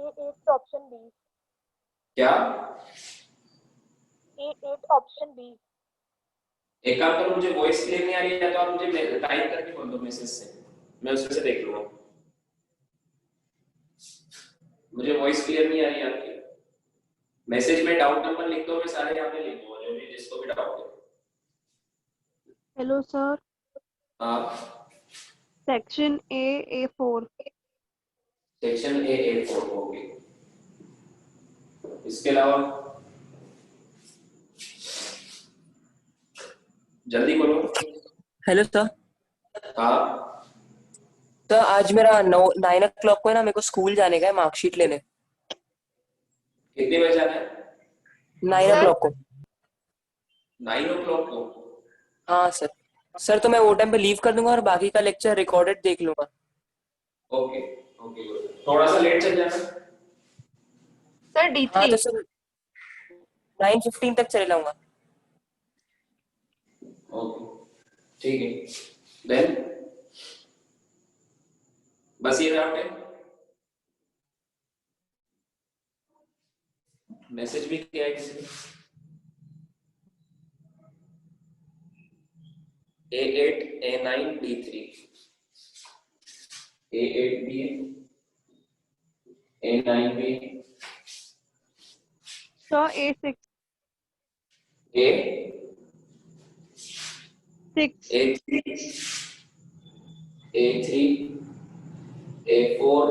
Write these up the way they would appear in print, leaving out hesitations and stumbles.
A8 option B. क्या? A8 option B. एक काम करो, मुझे वॉइस क्लियर नहीं आ रही है तो आप मुझे टाइप करके बोल दो मैसेज से, मैं उसमें से देख लूंगा। मुझे वॉइस क्लियर नहीं आ रही है आपकी। मैसेज में डाउट नंबर लिख दो, मैं सारे यहाँ पे लिख दूंगा जो भी जिसको भी डाउट है। Hello sir. हाँ, section A4। Section A4 okay. इसके अलावा जल्दी बोलो। Hello sir. हाँ सर आज मेरा 9 o'clock को है ना, मेरे को स्कूल जाने का है मार्कशीट लेने। कितने बजे जाना है? 9 o'clock को। 9 o'clock को? हाँ सर। सर तो मैं वो टाइम पे लीव कर दूंगा और बाकी का लेक्चर रिकॉर्डेड देख लूंगा। ओके ओके, थोड़ा सा लेट चल जाना। Sir D3। हाँ तो सर 9:15 तक चले जाऊंगा। ओके ठीक है। देन बस ये डाउट है। मैसेज भी किया है किसी ने? A8 A9 D3 A8 भी A9 भी sir A6। A3 A3 A4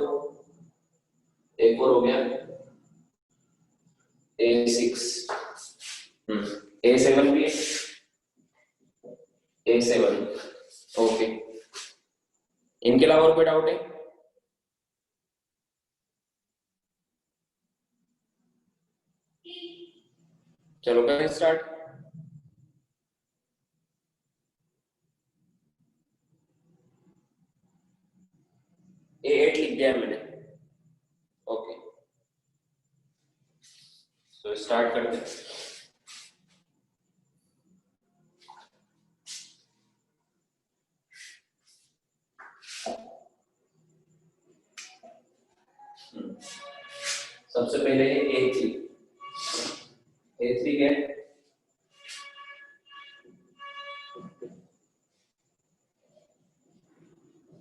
A4 हो गया। A6 A7 भी A7 ओके। इनके अलावा और कोई डाउट है? चलो करें स्टार्ट। A8 लिख दिया मैंने। ओके तो स्टार्ट करते हैं। सबसे पहले A3 क्या है?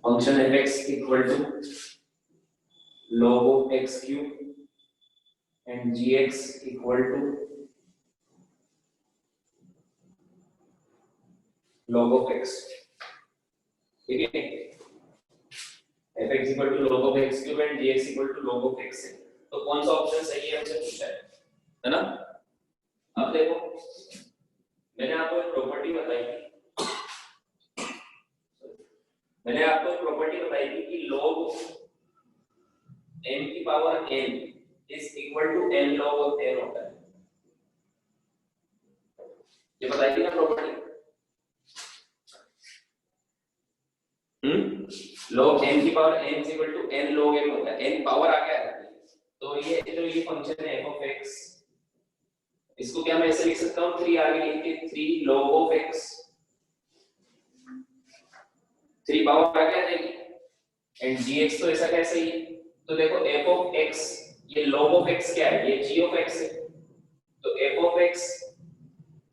Function fx equal to log of x cube and gx equal to log of x। ठीक है, fx equal to log of x cube and gx equal to log of x है। तो कौन सा ऑप्शन सही है हमसे पूछा है ना? अब देखो, मैंने आपको एक प्रॉपर्टी बताई थी। मैंने आपको एक प्रॉपर्टी बताई थी कि log n की power n is equal to n log of n होता है। ये बताई थी ना प्रॉपर्टी? log n की power n is equal to n log n होता है। n पावर आ गया है तो ये जो ये फंक्शन है f of x, इसको क्या मैं ऐसे लिख सकता हूँ 3 आगे लिख के 3 log of x, 3 पावर आ गया देखिए, एंड gx तो ऐसा कैसे ही। तो देखो f of x, ये log of x क्या है? ये g of x है। तो f of x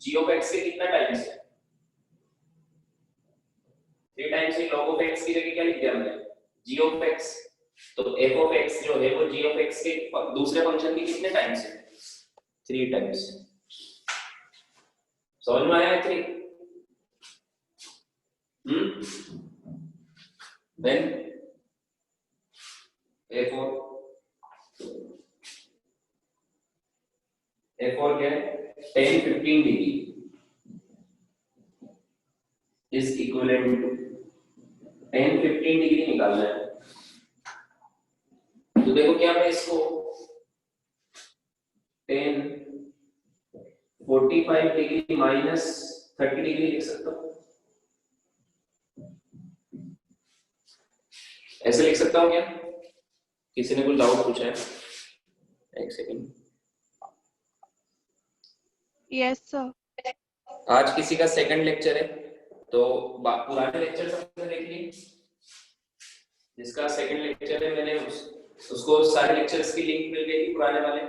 g of x के कितना टाइम्स है? 3 times he log of x की जगह क्या लिख दिया हमने? g of x। तो f of x जो है वो g of x के दूसरे फंक्शन के कितने टाइम्स है? 3 टाइम्स। समझ में आया है 3? देन A4 क्या है? 10-15 degree is equivalent to 10-15 degree निकालना है। तो देखो क्या मैं इसको 10-45 डिग्री माइनस 30 डिग्री लिख सकता हूँ? ऐसे लिख सकता हूँ क्या? किसी ने कुछ डाउट पूछा है? एक सेकंड। Yes sir. आज किसी का सेकंड लेक्चर है तो पुराने लेक्चर सबने देख लिए। जिसका सेकंड लेक्चर है मैंने उसको सारे लेक्चर्स की लिंक मिल गई थी पुराने वाले,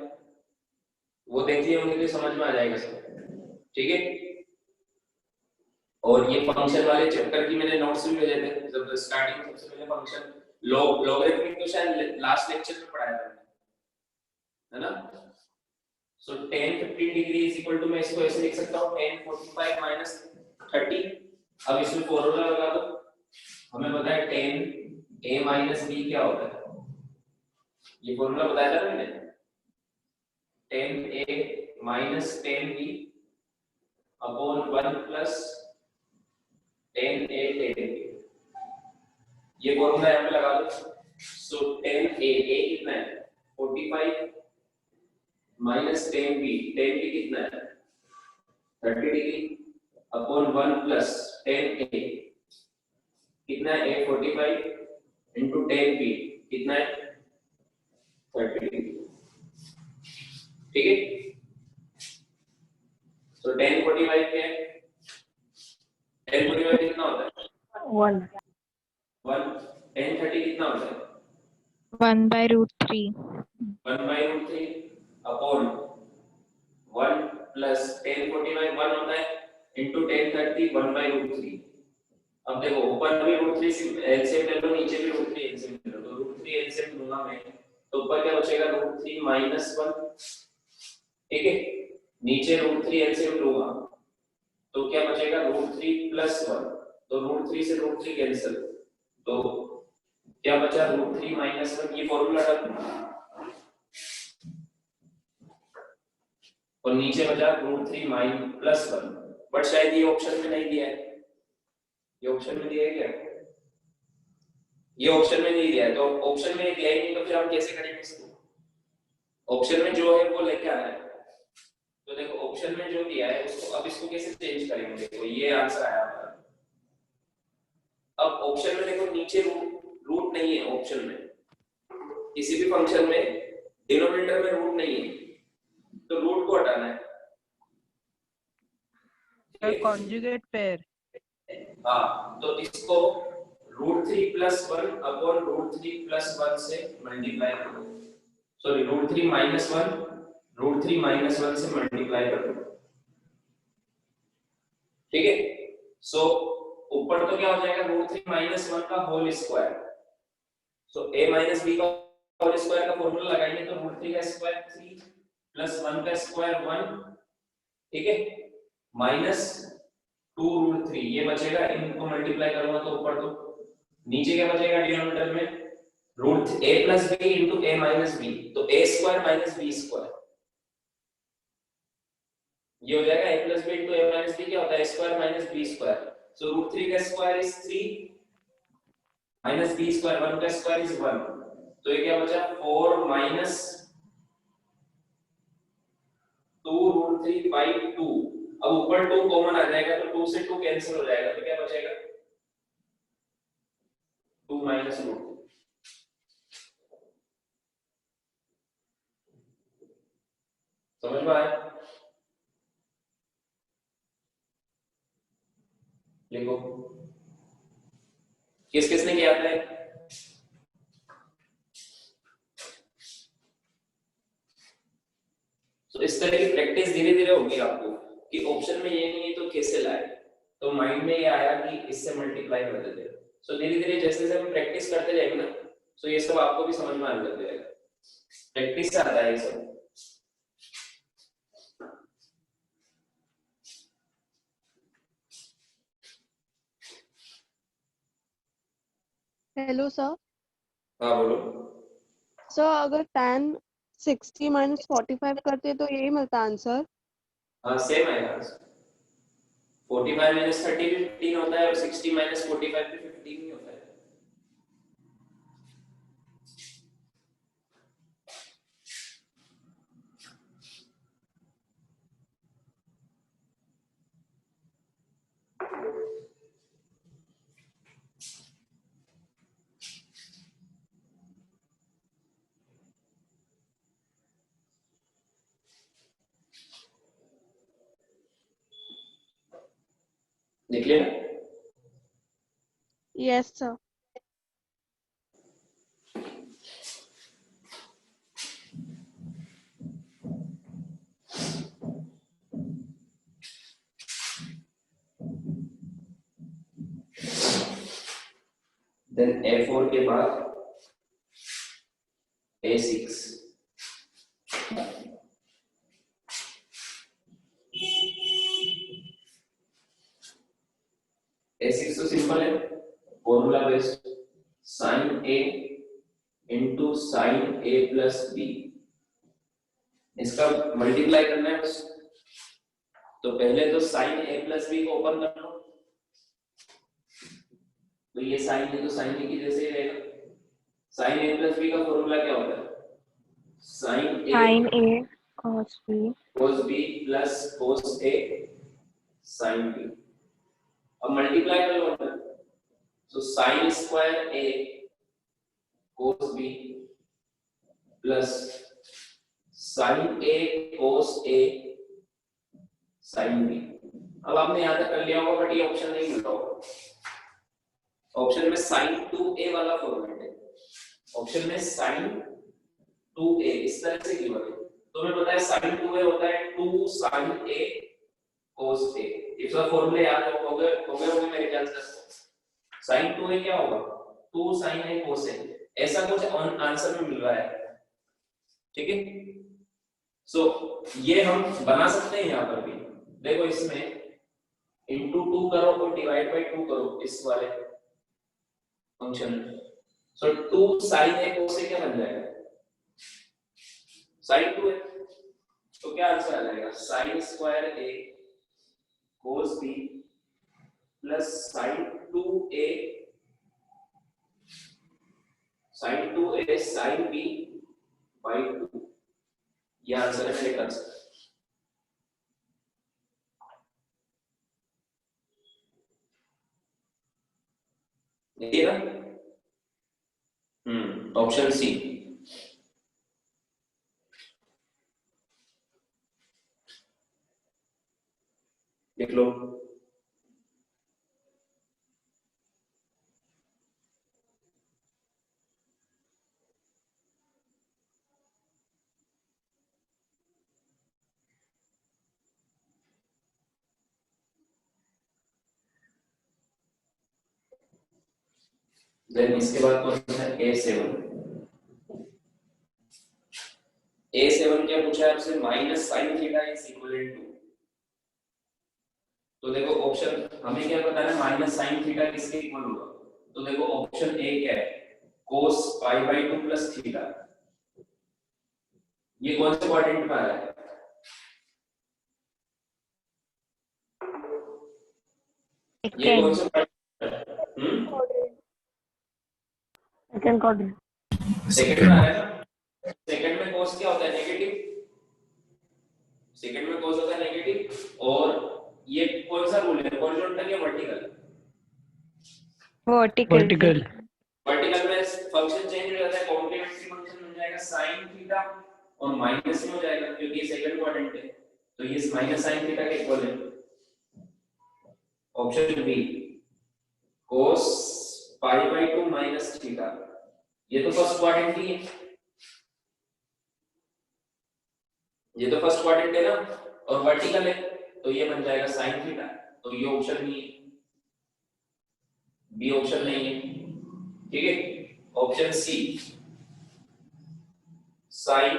वो देख लिए होंगे तो समझ में आ जाएगा सब, ठीक है। और ये फंक्शन वाले चैप्टर की मैंने नोट्स भी भेजे थे, जब स्टार्टिंग सबसे पहले फंक्शन लॉगरिथमिक तो शायद लास्ट लेक्चर में पढ़ाया था, है ना। So tan 15 degree is equal to, मैं इसको ऐसे लिख सकता हूं tan 45 माइनस 30। अब इसमें फॉर्मूला लगा दो, हमें पता है tan a माइनस b क्या होता है, ये फॉर्मूला बताया था मैंने, tan a minus tan b upon 1 plus tan a tan b, ये फॉर्मूला यहाँ पे लगा दो। सो tan a कितना है 45 माइनस tan b कितना है 30 degree upon 1 plus tan a कितना है 45 इंटू tan b कितना है 30 डिग्री, ठीक है। तो tan 45 क्या है, tan 45 कितना होता है 1. 1, tan 30 कितना होता है 1/√3 1/√3 अपॉन 1 प्लस tan 45 1 होता है इंटू tan 30 1/√3। अब देखो ऊपर भी √3 एलसीएम ले लो, नीचे भी √3 एलसीएम ले लो, तो √3 एलसीएम लूंगा मैं, तो ऊपर क्या बचेगा √3 माइनस 1, ठीक है। नीचे √3 एलसीएम लूंगा तो क्या बचेगा √3 प्लस 1, तो √3 से √3 कैंसिल, तो क्या बचा √3 माइनस 1, ये फॉर्मूला डाल, और नीचे बचा √3 माइनस प्लस 1, बट शायद ये ऑप्शन में नहीं दिया है, ये ऑप्शन में दिया है क्या, ये ऑप्शन में नहीं दिया है, तो ऑप्शन में दिया ही नहीं तो फिर हम कैसे करेंगे इसको, ऑप्शन में जो है वो लेके आना है। तो देखो ऑप्शन में जो दिया है उसको, अब इसको कैसे चेंज करेंगे, देखो ये आंसर आया हमारा। अब ऑप्शन में देखो नीचे रूट नहीं है, ऑप्शन में किसी भी फंक्शन में डिनोमिनेटर में रूट नहीं है, तो रूट को हटाना है, कॉन्जुगेट पेयर। हाँ, तो इसको √3 प्लस 1 अपॉन √3 प्लस 1 से मल्टीप्लाई कर दो, सॉरी √3 माइनस 1 √3 माइनस 1 से मल्टीप्लाई कर दो, ठीक है। सो ऊपर तो क्या हो जाएगा √3 माइनस 1 का whole square, so a minus b का होल स्क्वायर का फॉर्मूला लगाएंगे तो √3 का स्क्वायर 3 प्लस 1 का स्क्वायर 1, ठीक है, माइनस 2√3, ये बचेगा, इनको मल्टीप्लाई करूंगा तो ऊपर, तो नीचे क्या बचेगा डिनोमिनेटर में √a plus b into a minus b, तो a square minus b square, ये हो जाएगा a plus b into a minus b, क्या होता है a square minus b square, so √3 का square is 3 minus b square, 1 का स्क्वायर इज 1, तो ये क्या बचा 4 माइनस 2√3 बाई 2, अब ऊपर 2 कॉमन आ जाएगा तो 2 से 2 कैंसिल हो जाएगा, तो क्या बचेगा 2 माइनस √2, समझ में आया, लिखो किस किसने किया था, तो इस तरह की प्रैक्टिस धीरे धीरे होगी आपको कि ऑप्शन में ये नहीं है तो कैसे लाए, तो माइंड में ये आया कि इससे मल्टीप्लाई कर देते हैं, सो धीरे धीरे जैसे जैसे हम प्रैक्टिस करते जाएंगे ना, तो ये सब आपको भी समझ में आने लग जाएगा, प्रैक्टिस से आता है ये सब। Hello sir. हाँ बोलो। सर अगर tan 60 माइनस 45 करते तो यही मिलता आंसर। हाँ सेम आएगा, 45 माइनस 30 भी 15 होता है और 60 माइनस 45 भी 15 ही होता है। निकले ना? Yes sir. देन A4 के बाद A6, A6 तो सिंपल है, formula based sine A into sine A plus B, इसका मल्टीप्लाई करना है बस। तो पहले तो साइन A प्लस B को ओपन कर लो, तो ये साइन है तो साइन A की जैसे ही रहेगा। साइन A प्लस B का फॉर्मूला क्या होता है? Sine Sin A A cos B cos B plus cos A sin B। अब मल्टीप्लाई कर लो अंदर, तो sine square A cos B plus sine A cos A sin B। अब आपने यहाँ तक कर लिया होगा, बट ये ऑप्शन नहीं मिल रहा होगा। ऑप्शन में sin 2A वाला फॉर्मेट है, ऑप्शन में sin 2A इस तरह से गिवन है। तो हमें पता है sin 2A होता है 2 sin A cos A। इसका फॉर्मूला याद होगा मेरे ख्याल से। sin 2A क्या होगा? 2 sin A cos A, ऐसा कुछ आंसर में मिल रहा है, ठीक है। सो ये हम बना सकते हैं यहाँ पर भी। देखो इसमें इंटू 2 करो और डिवाइड बाय 2 करो इस वाले फंक्शन में। सो 2 sin A cos A क्या बन जाएगा? sin 2A। तो क्या आंसर आ जाएगा? sin square A cos B plus sin 2A sin B by 2। ये आंसर है मेरे आंसर। देखिए ना, ऑप्शन सी। लिख लो। देन इसके बाद क्वेश्चन है A7। A7 क्या पूछा है आपसे? Minus sine theta is equal to. तो देखो ऑप्शन, हमें क्या पता है माइनस साइन थीटा किसके इक्वल होगा? तो देखो ऑप्शन ए क्या है? cos pi by 2 plus theta. ये कौन से क्वाड्रेंट में आ रहा है? ये कौन सा second quadrant सेकंड में आ रहा है ना? सेकंड में cos क्या होता है? नेगेटिव। सेकंड में cos होता है नेगेटिव। और ये कौन सा रूल है? हॉरिजॉन्टल या वर्टिकल? वर्टिकल। वर्टिकल में फंक्शन चेंज हो जाता है, कॉम्प्लीमेंट्री फंक्शन बन जाएगा sin थीटा और माइनस में हो जाएगा क्योंकि ये सेकंड क्वाड्रेंट है, तो ये माइनस sin थीटा के इक्वल है। Option B cos pi by 2 minus theta, ये तो फर्स्ट क्वाड्रेंट ही है, ये तो फर्स्ट क्वाड्रेंट है ना, और वर्टिकल है तो ये बन जाएगा sin थीटा। तो ये ऑप्शन नहीं है, बी ऑप्शन नहीं है, ठीक है। Option C sin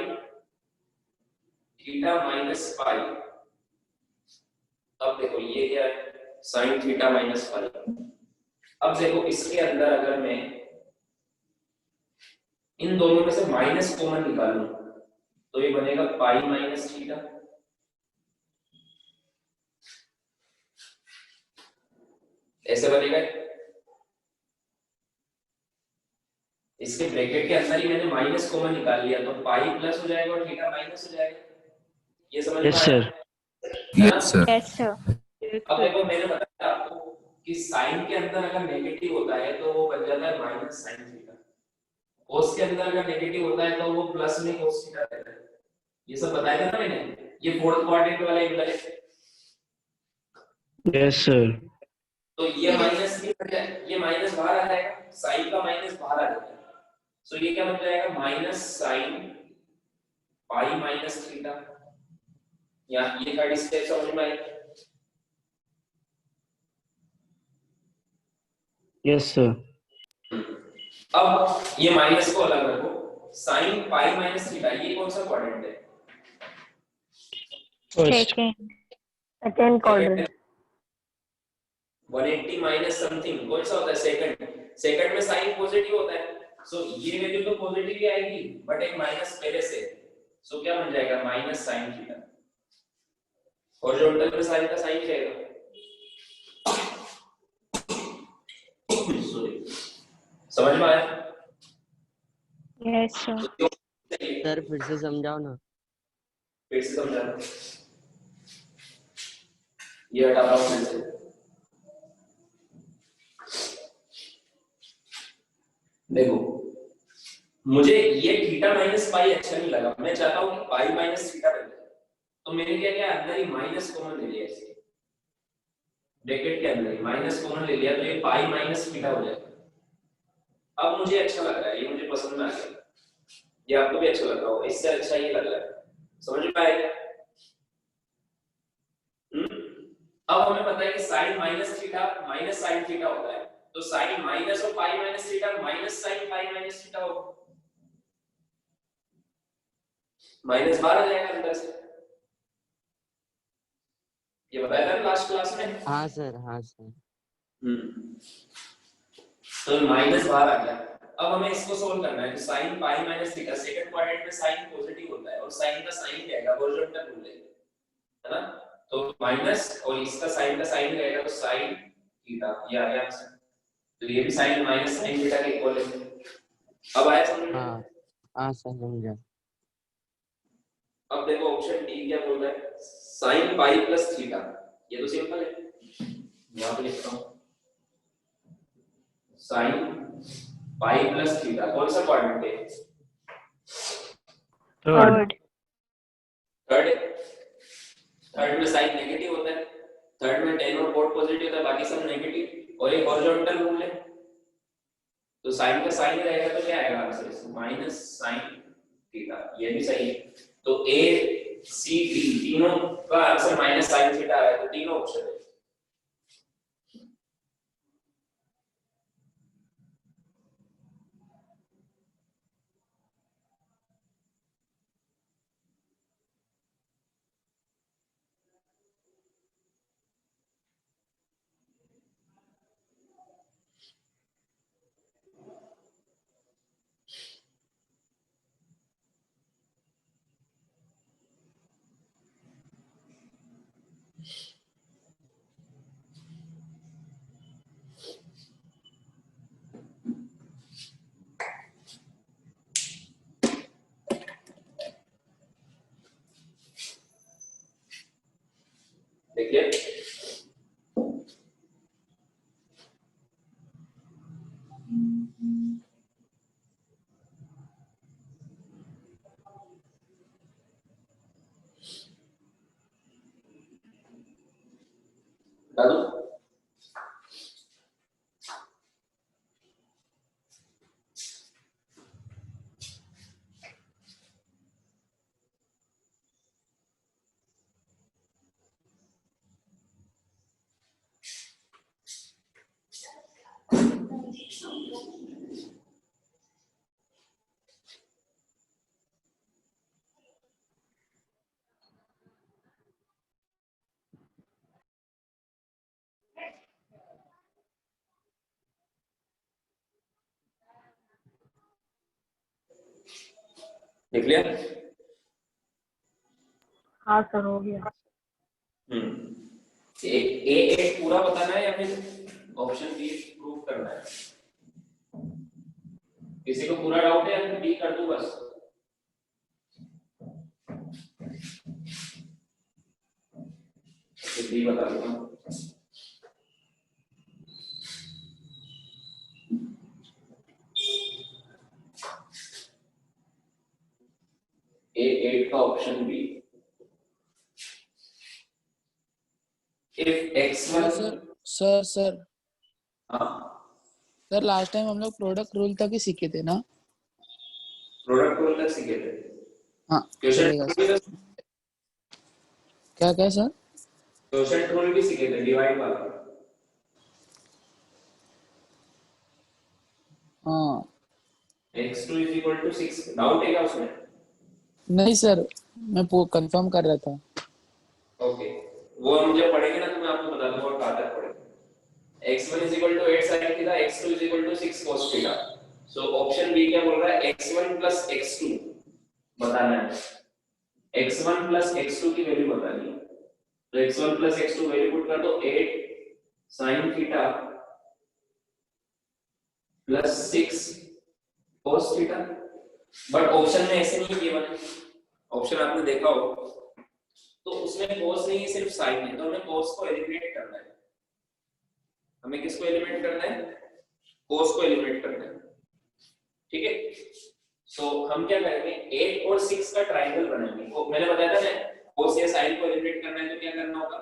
theta minus pi. अब देखो ये क्या है? sin theta minus pi. अब देखो इसके अंदर अगर मैं इन दोनों में से माइनस कॉमन निकालूं तो ये बनेगा पाई माइनस थीटा। ऐसे बनेगा। इसके ब्रैकेट के अंदर ही मैंने माइनस कॉमन निकाल लिया तो पाई प्लस हो जाएगा और थीटा माइनस हो जाएगा। ये समझ में आया? Yes sir. yes sir अब देखो मैंने बताया आपको कि साइन के अंदर अगर नेगेटिव होता है तो वो बन जाता है माइनस साइन थीटा, कोस के अंदर अगर नेगेटिव होता है तो वो प्लस में कोस थीटा रहता है। ये सब बताया था ना मैंने, ये फोर्थ क्वाड्रेंट वाला एंगल है। Yes sir. तो ये माइनस भी बन जाए, ये माइनस बाहर आ जाएगा, साइन का माइनस बाहर आ जाएगा। सो ये क्या बन जाएगा? Minus sine pi minus theta. या ये थर्ड स्टेप समझ में आई? Yes sir. अब ये माइनस को अलग रखो, साइन पाई माइनस थीटा ये कौन सा क्वाड्रेंट है? Second quadrant. 180 माइनस समथिंग कौन सा होता है? सेकंड। सेकंड में साइन पॉजिटिव होता है, सो ये वैल्यू तो पॉजिटिव ही आएगी बट एक माइनस पहले से, सो क्या बन जाएगा? Minus sine theta. हॉरिजॉन्टल में साइन का साइन जाएगा, सॉरी, समझ में आया? Yes sir. सर फिर से समझाओ ना। फिर से समझाना, ये हटा रहा हूं फिर से। देखो मुझे ये थीटा माइनस पाई अच्छा नहीं लगा, मैं चाहता हूं कि पाई माइनस थीटा बन जाए, तो मैंने क्या किया, अंदर ही माइनस कॉमन ले लिया, इसके ब्रैकेट के अंदर ही माइनस कॉमन ले लिया, तो ये पाई माइनस थीटा हो जाएगा। अब मुझे अच्छा लग रहा है, ये मुझे पसंद आ गया, ये आपको भी अच्छा लग रहा होगा, इससे अच्छा ये लग रहा है, समझ में आएगा? अब हमें पता है कि sine minus theta minus sine theta होता है, तो साइन माइनस और pi minus theta minus sine pi minus theta होगा, माइनस बाहर आ जाएगा अंदर से, ये बताया था लास्ट क्लास में। हाँ सर, हाँ सर। तो माइनस बाहर आ गया। अब हमें इसको सोल्व करना है, तो sign pi minus theta, second quadrant में साइन पॉजिटिव होता है और साइन का साइन रहेगा हॉरिजॉन्टल रूल है ना, तो माइनस और इसका साइन का साइन रहेगा, तो साइन थीटा ये आ गया आंसर। तो ये भी साइन माइनस साइन थीटा के इक्वल है। अब आया समझ में? हाँ हाँ सर समझा। अब देखो ऑप्शन डी क्या बोल रहा है, साइन पाई प्लस थीटा, ये तो सिंपल है, यहां पे लिखता हूं साइन पाई प्लस थीटा, कौन सा क्वाड्रेंट है? थर्ड। थर्ड। थर्ड में साइन नेगेटिव होता है, थर्ड में टेन और कोट पॉजिटिव होता है, बाकी सब नेगेटिव, और ये हॉरिजॉन्टल रूल है, तो साइन का साइन रहेगा, तो क्या आएगा आंसर? माइनस साइन थीटा, ये भी सही है। तो ए सी डी तीनों का आंसर माइनस साइन थीटा आ रहा है, तो तीनों ऑप्शन है। देखिए दादू, देख लिया? हाँ सर हो गया। ए एक पूरा बताना है या फिर ऑप्शन बी प्रूव करना है? किसी को पूरा डाउट है या फिर बी कर दूं बस? तो बी बता देता हूं। A8 का option B, if x1 sir हाँ सर लास्ट टाइम हम लोग प्रोडक्ट रूल तक ही सीखे थे ना? प्रोडक्ट रूल तक सीखे थे। हाँ चलेगा सर। क्या क्या सर? क्वोशिएंट रूल भी सीखे थे, डिवाइड वाला। हाँ x2 is equal to 6। Doubt है क्या उसमें? नहीं सर, मैं कंफर्म कर रहा था। ओके, वो हम जब पढ़ेंगे ना तो मैं आपको बता दूंगा कहाँ तक पढ़ेंगे। x1 is equal to 8 sin theta, x2 is equal to 6 cos theta. So option B क्या बोल रहा है? x1 प्लस x2 बताना है, x1 प्लस x2 की वैल्यू बतानी है। तो x1 plus x2 value put कर दो, 8 sin theta plus 6 cos theta. But option में ऐसे नहीं किया मैंने, ऑप्शन आपने देखा हो तो उसमें cos नहीं है, सिर्फ sin है। तो हमें cos को एलिमिनेट करना है। हमें किसको एलिमिनेट करना है? cos को एलिमिनेट करना है, ठीक है। सो हम क्या करेंगे, 8 और 6 का ट्रायंगल बनाएंगे। वो मैंने बताया था ना, cos या sin को एलिमिनेट करना है तो क्या करना होगा,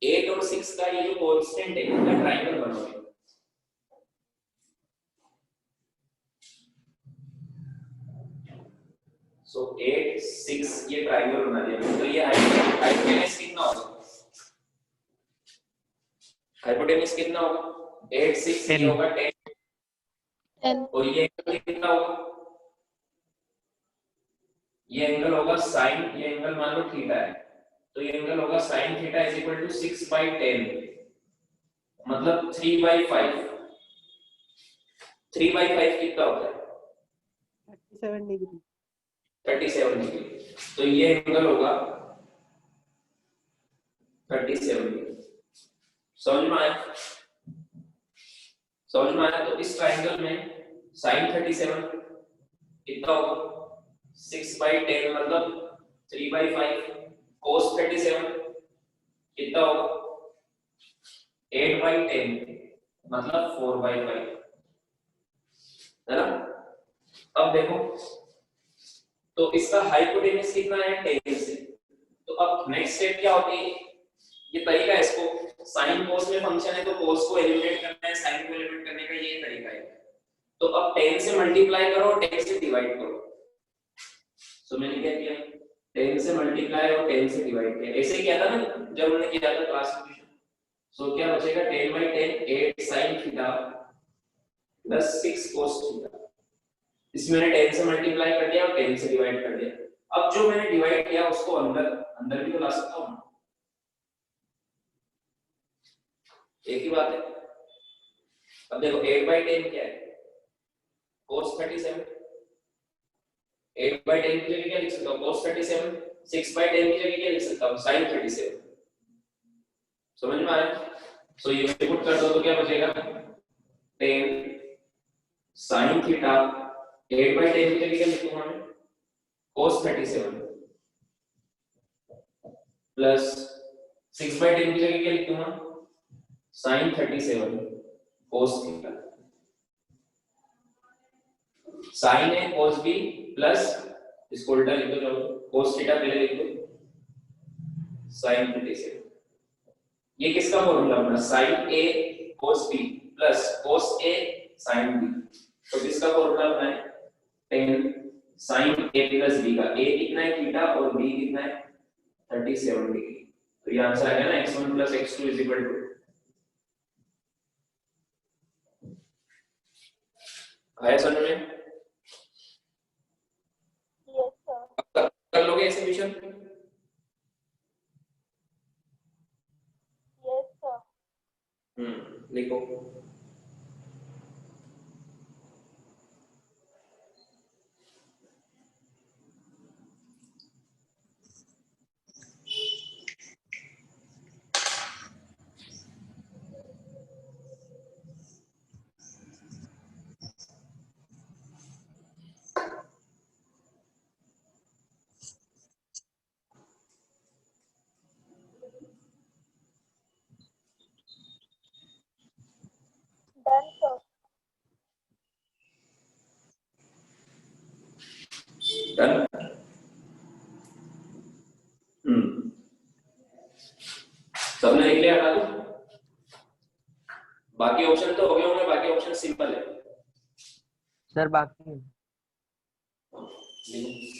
8 और 6 का ये जो कांस्टेंट है इसका ट्रायंगल बनाओगे। सो 8 6 ये ट्रायंगल बना दिया। तो ये हाइपोटेनस कितना होगा? हाइपोटेनस कितना होगा? 8 6 ये होगा 10। 10 और ये एंगल कितना होगा? ये एंगल होगा sin, ये एंगल मान लो थीटा है, तो ये एंगल होगा sin theta is equal to 6/10, मतलब 3/5। 3/5 कितना होता है? 37 डिग्री। 37 डिग्री। तो ये एंगल होगा 37 डिग्री। समझ में आया? समझ में आया? तो इस ट्रायंगल में sin 37 कितना होगा? 6/10 मतलब 3/5। cos 37 कितना होगा? 8/10 मतलब 4/5, है ना? अब देखो, तो इसका हाइपोटेनस कितना है? 10 से। तो अब नेक्स्ट स्टेप क्या होती है? ये तरीका है, इसको sin cos में फंक्शन है तो cos को एलिमिनेट करना है, sin को एलिमिनेट करने का ये तरीका है। तो अब 10 से मल्टीप्लाई करो, 10 से डिवाइड करो। सो मैंने क्या किया, 10 से मल्टीप्लाई और 10 से डिवाइड किया। ऐसे किया था ना जब हमने किया था क्लासिफिकेशन। सो क्या बचेगा? 10/10 8 sin theta plus 6 cos theta. इसमें मैंने 10 से मल्टीप्लाई कर दिया और 10 से डिवाइड कर दिया। अब जो मैंने डिवाइड किया उसको अंदर अंदर भी तो ला सकता हूं, एक ही बात है। अब देखो 8/10 क्या है? cos 37। 8/10 की जगह क्या लिख सकता हूं? cos 37। 6/10 की जगह क्या लिख सकता हूं? sin 37। समझ में आया? सो ये पुट कर दो तो क्या बचेगा? 10 sin थीटा 8/10 की जगह क्या लिखूंगा मैं? cos 37 प्लस 6/10 की जगह क्या लिखूंगा? sin 37 cos theta. sin है cos b प्लस इसको उल्टा लिख दो, चलो cos थीटा पहले लिख दो, sin 37। ये किसका फॉर्मूला बना? sin a cos b plus cos a sin b। तो किसका फॉर्मूला बना है? 10 sin a प्लस b का। a कितना है? थीटा, और b कितना है? 37 डिग्री। तो ये आंसर आ गया ना, x1 plus x2 is equal to. आया समझ में? Yes, sir. कर लोगे ऐसे मिशन? Yes, sir. लिखो। Done, sir. डन। सबने लिख लिया? हटा दो। बाकी ऑप्शन तो हो गए होंगे, बाकी ऑप्शन सिंपल है। सर बाकी है। लिखो।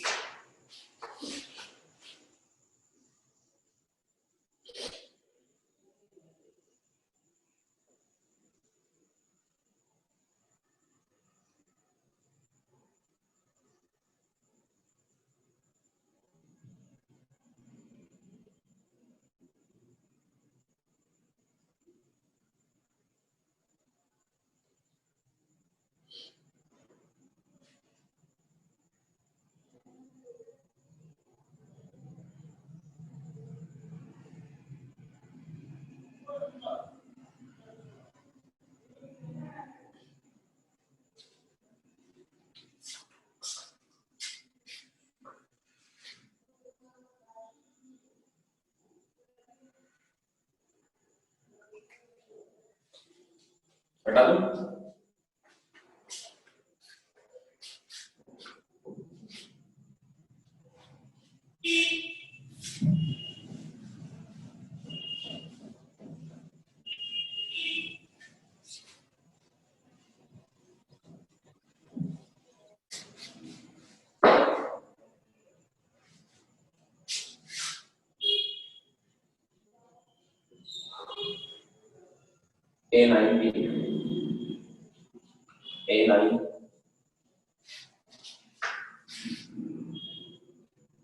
हटा दूं? A9 भी A9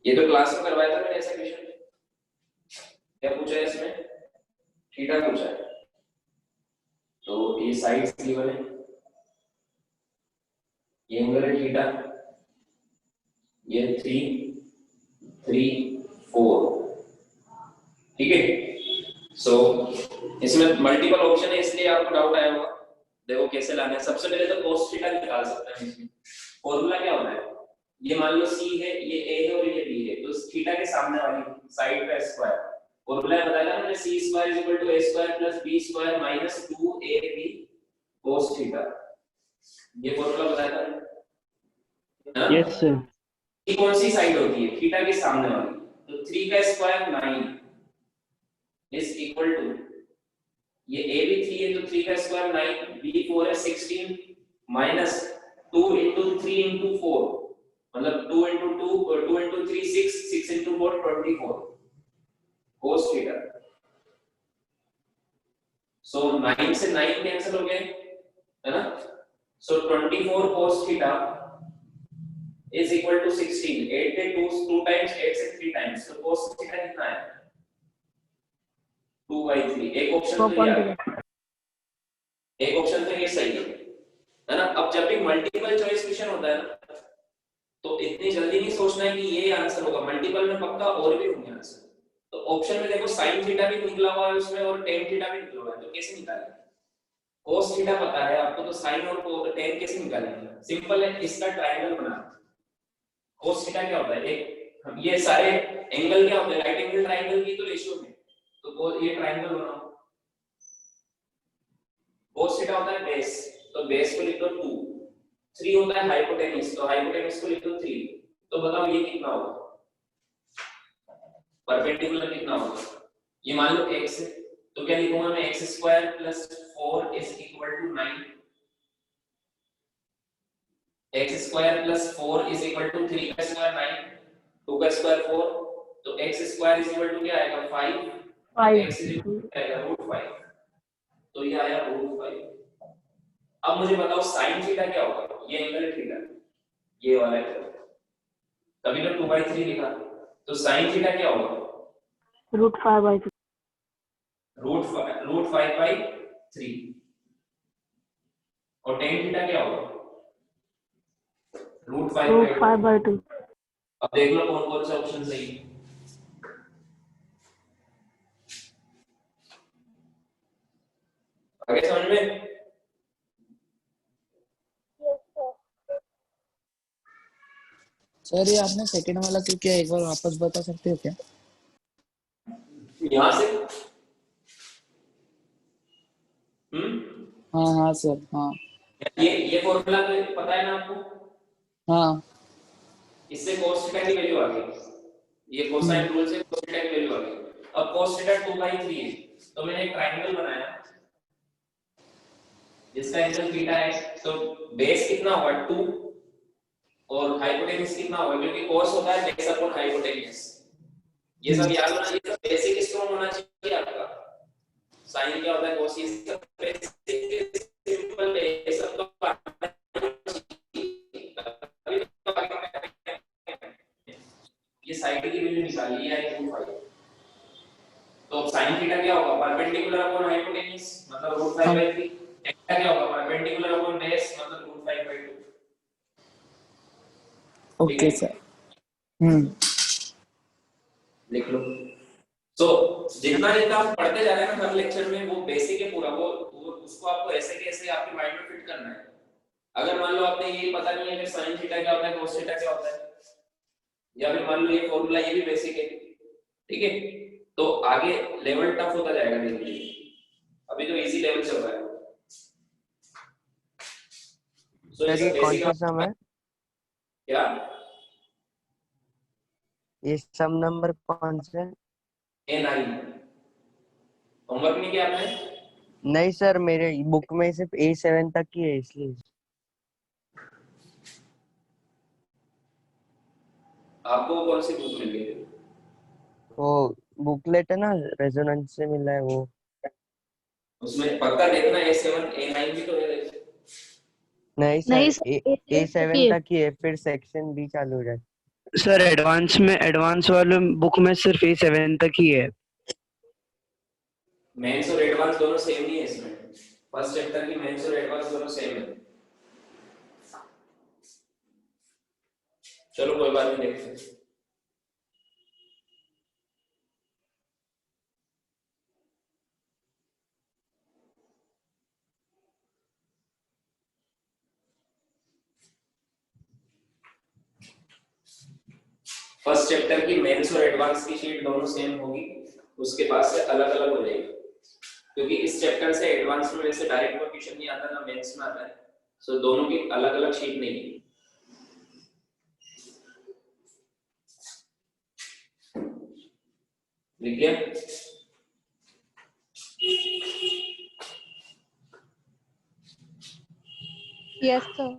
ये तो क्लास में करवाया था मैंने ऐसा क्वेश्चन। क्या पूछा है इसमें? थीटा पूछा है। तो ये साइड गिवन है, ये एंगल है थीटा, ये 3 3 4, ठीक है। सो इसमें मल्टीपल ऑप्शन है इसलिए आपको डाउट आया होगा। देखो कैसे लाना है। सबसे पहले तो cos थीटा निकाल सकते हैं। इसमें फॉर्मूला क्या होता है? ये मान लो c है, ये a है और ये b है, तो थीटा के सामने वाली साइड का स्क्वायर। फॉर्मूला बताया था मैंने, c square is equal to a square plus b square minus 2ab cos theta. ये फॉर्मूला बताया था। Yes sir. ये कौन सी साइड होती है? थीटा के सामने वाली। तो 3 का स्क्वायर 9 इज इक्वल टू, ये a भी 3 है तो 3 का स्क्वायर 9, b 4 है 16 माइनस 2 into 3 into 4, मतलब 2 into 2 2 into 3 6 6 into 4 24 cos theta. So 9 से 9 कैंसिल हो गए, है ना? So 24 cos theta is equal to 16। 8 से 2 times, 8 से 3 times, तो cos थीटा कितना है? 2/3। एक ऑप्शन तो ये है, एक ऑप्शन तो ये सही है ना? अब जब भी मल्टीपल चॉइस क्वेश्चन होता है ना, तो इतनी जल्दी नहीं सोचना है कि ये आंसर होगा। मल्टीपल में पक्का और भी होंगे आंसर। तो ऑप्शन में देखो sin थीटा भी निकला हुआ है उसमें और tan थीटा भी निकला हुआ है, तो कैसे निकालेंगे? cos थीटा पता है आपको, तो sin और tan कैसे निकालेंगे? सिंपल है, इसका ट्रायंगल बना। cos थीटा क्या होता है? एक ये सारे एंगल क्या होते हैं? राइट एंगल ट्रायंगल की तो रेशियो में, तो ये ट्रायंगल बनाओ। cos थीटा होता है बेस, तो बेस को लिख दो 2। 3 होता है हाइपोटेन्यूज, तो हाइपोटेन्यूज को लिख दो 3। तो बताओ ये कितना होगा? परपेंडिकुलर कितना होगा? ये मान लो x है, तो क्या लिखूंगा मैं? x square plus 4 is equal to 9। x square plus 4 is equal to 3 का स्क्वायर 9, 2 का स्क्वायर 4, तो x square is equal to क्या आएगा? 5। x इज इक्वल टू आएगा √5, तो ये आया √5। अब मुझे बताओ sin थीटा क्या होगा? ये एंगल थीटा, ये वाला है, तभी तो 2/3 लिखा। तो sin थीटा क्या होगा? √5/3। √5/3। और tan थीटा क्या होगा? √5/2। अब देख लो कौन कौन सा ऑप्शन सही है। आगे समझ में? Yes, sir. सर ये आपने सेकंड वाला क्यों किया, एक बार वापस बता सकते हो क्या? यहाँ से हाँ हाँ सर, हाँ ये फॉर्मूला तो पता है ना आपको? हाँ। इससे cos थीटा की वैल्यू आ गई। ये कोसाइन रूल से cos थीटा की वैल्यू आ गई। अब cos थीटा 2/3 है, तो मैंने एक ट्रायंगल बनाया जिसका एंगल थीटा है। तो बेस कितना होगा? 2, और हाइपोटेन्यूज कितना होगा? क्योंकि cos होता है बेस अपॉन हाइपोटेन्यूज। ये सब याद होना चाहिए, बेसिक स्ट्रॉन्ग होना चाहिए आपका। साइन क्या होता है? cos, ये सब बेसिक सिंपल है, ये सब तो ये साइड की वैल्यू निकाली है √5। तो sin थीटा क्या होगा? परपेंडिकुलर अपॉन हाइपोटेन्यूज, मतलब √5/3। थीटा क्या होगा? परपेंडिकुलर अपॉन बेस, मतलब √5/2। Okay sir. लिख लो। तो जितना जितना आप पढ़ते जा रहे हैं ना हर लेक्चर में, वो बेसिक है पूरा, वो उसको आपको ऐसे कैसे आपके माइंड में फिट करना है। अगर मान लो आपने ये पता नहीं है कि sin थीटा क्या होता है, cos थीटा क्या होता है, या फिर मान लो ये फॉर्मूला ये भी बेसिक है, ठीक है, तो आगे लेवल टफ होता जाएगा धीरे धीरे। अभी तो इजी लेवल चल रहा है। So, सर इसका ये कौन basic सा सम है? क्या ये सम नंबर कौन सा है? A9 होमवर्क नहीं किया आपने? नहीं सर, मेरे बुक में सिर्फ A7 तक ही है, इसलिए। आपको कौन सी बुक मिल गई थी? वो बुकलेट है ना, रेजोनेंस से मिला है वो। उसमें पक्का देखना A7 A9 भी तो है। नहीं नहीं सर, सर, A7 तक ही है, फिर सेक्शन बी चालू हो जाए। सर एडवांस वाले बुक में सिर्फ A7 तक ही है। मेंस और एडवांस दोनों सेम नहीं है इसमें। फर्स्ट चैप्टर की मेंस और एडवांस दोनों सेम है। चलो कोई बात नहीं, देखते हैं। फर्स्ट चैप्टर की मेंस और एडवांस की शीट दोनों सेम होगी, उसके बाद से अलग अलग हो जाएगी, क्योंकि इस चैप्टर से एडवांस में वैसे डायरेक्ट कोई क्वेश्चन नहीं आता ना मेंस में आता है, सो दोनों की अलग अलग शीट नहीं है। लिख लिया? Yes, sir.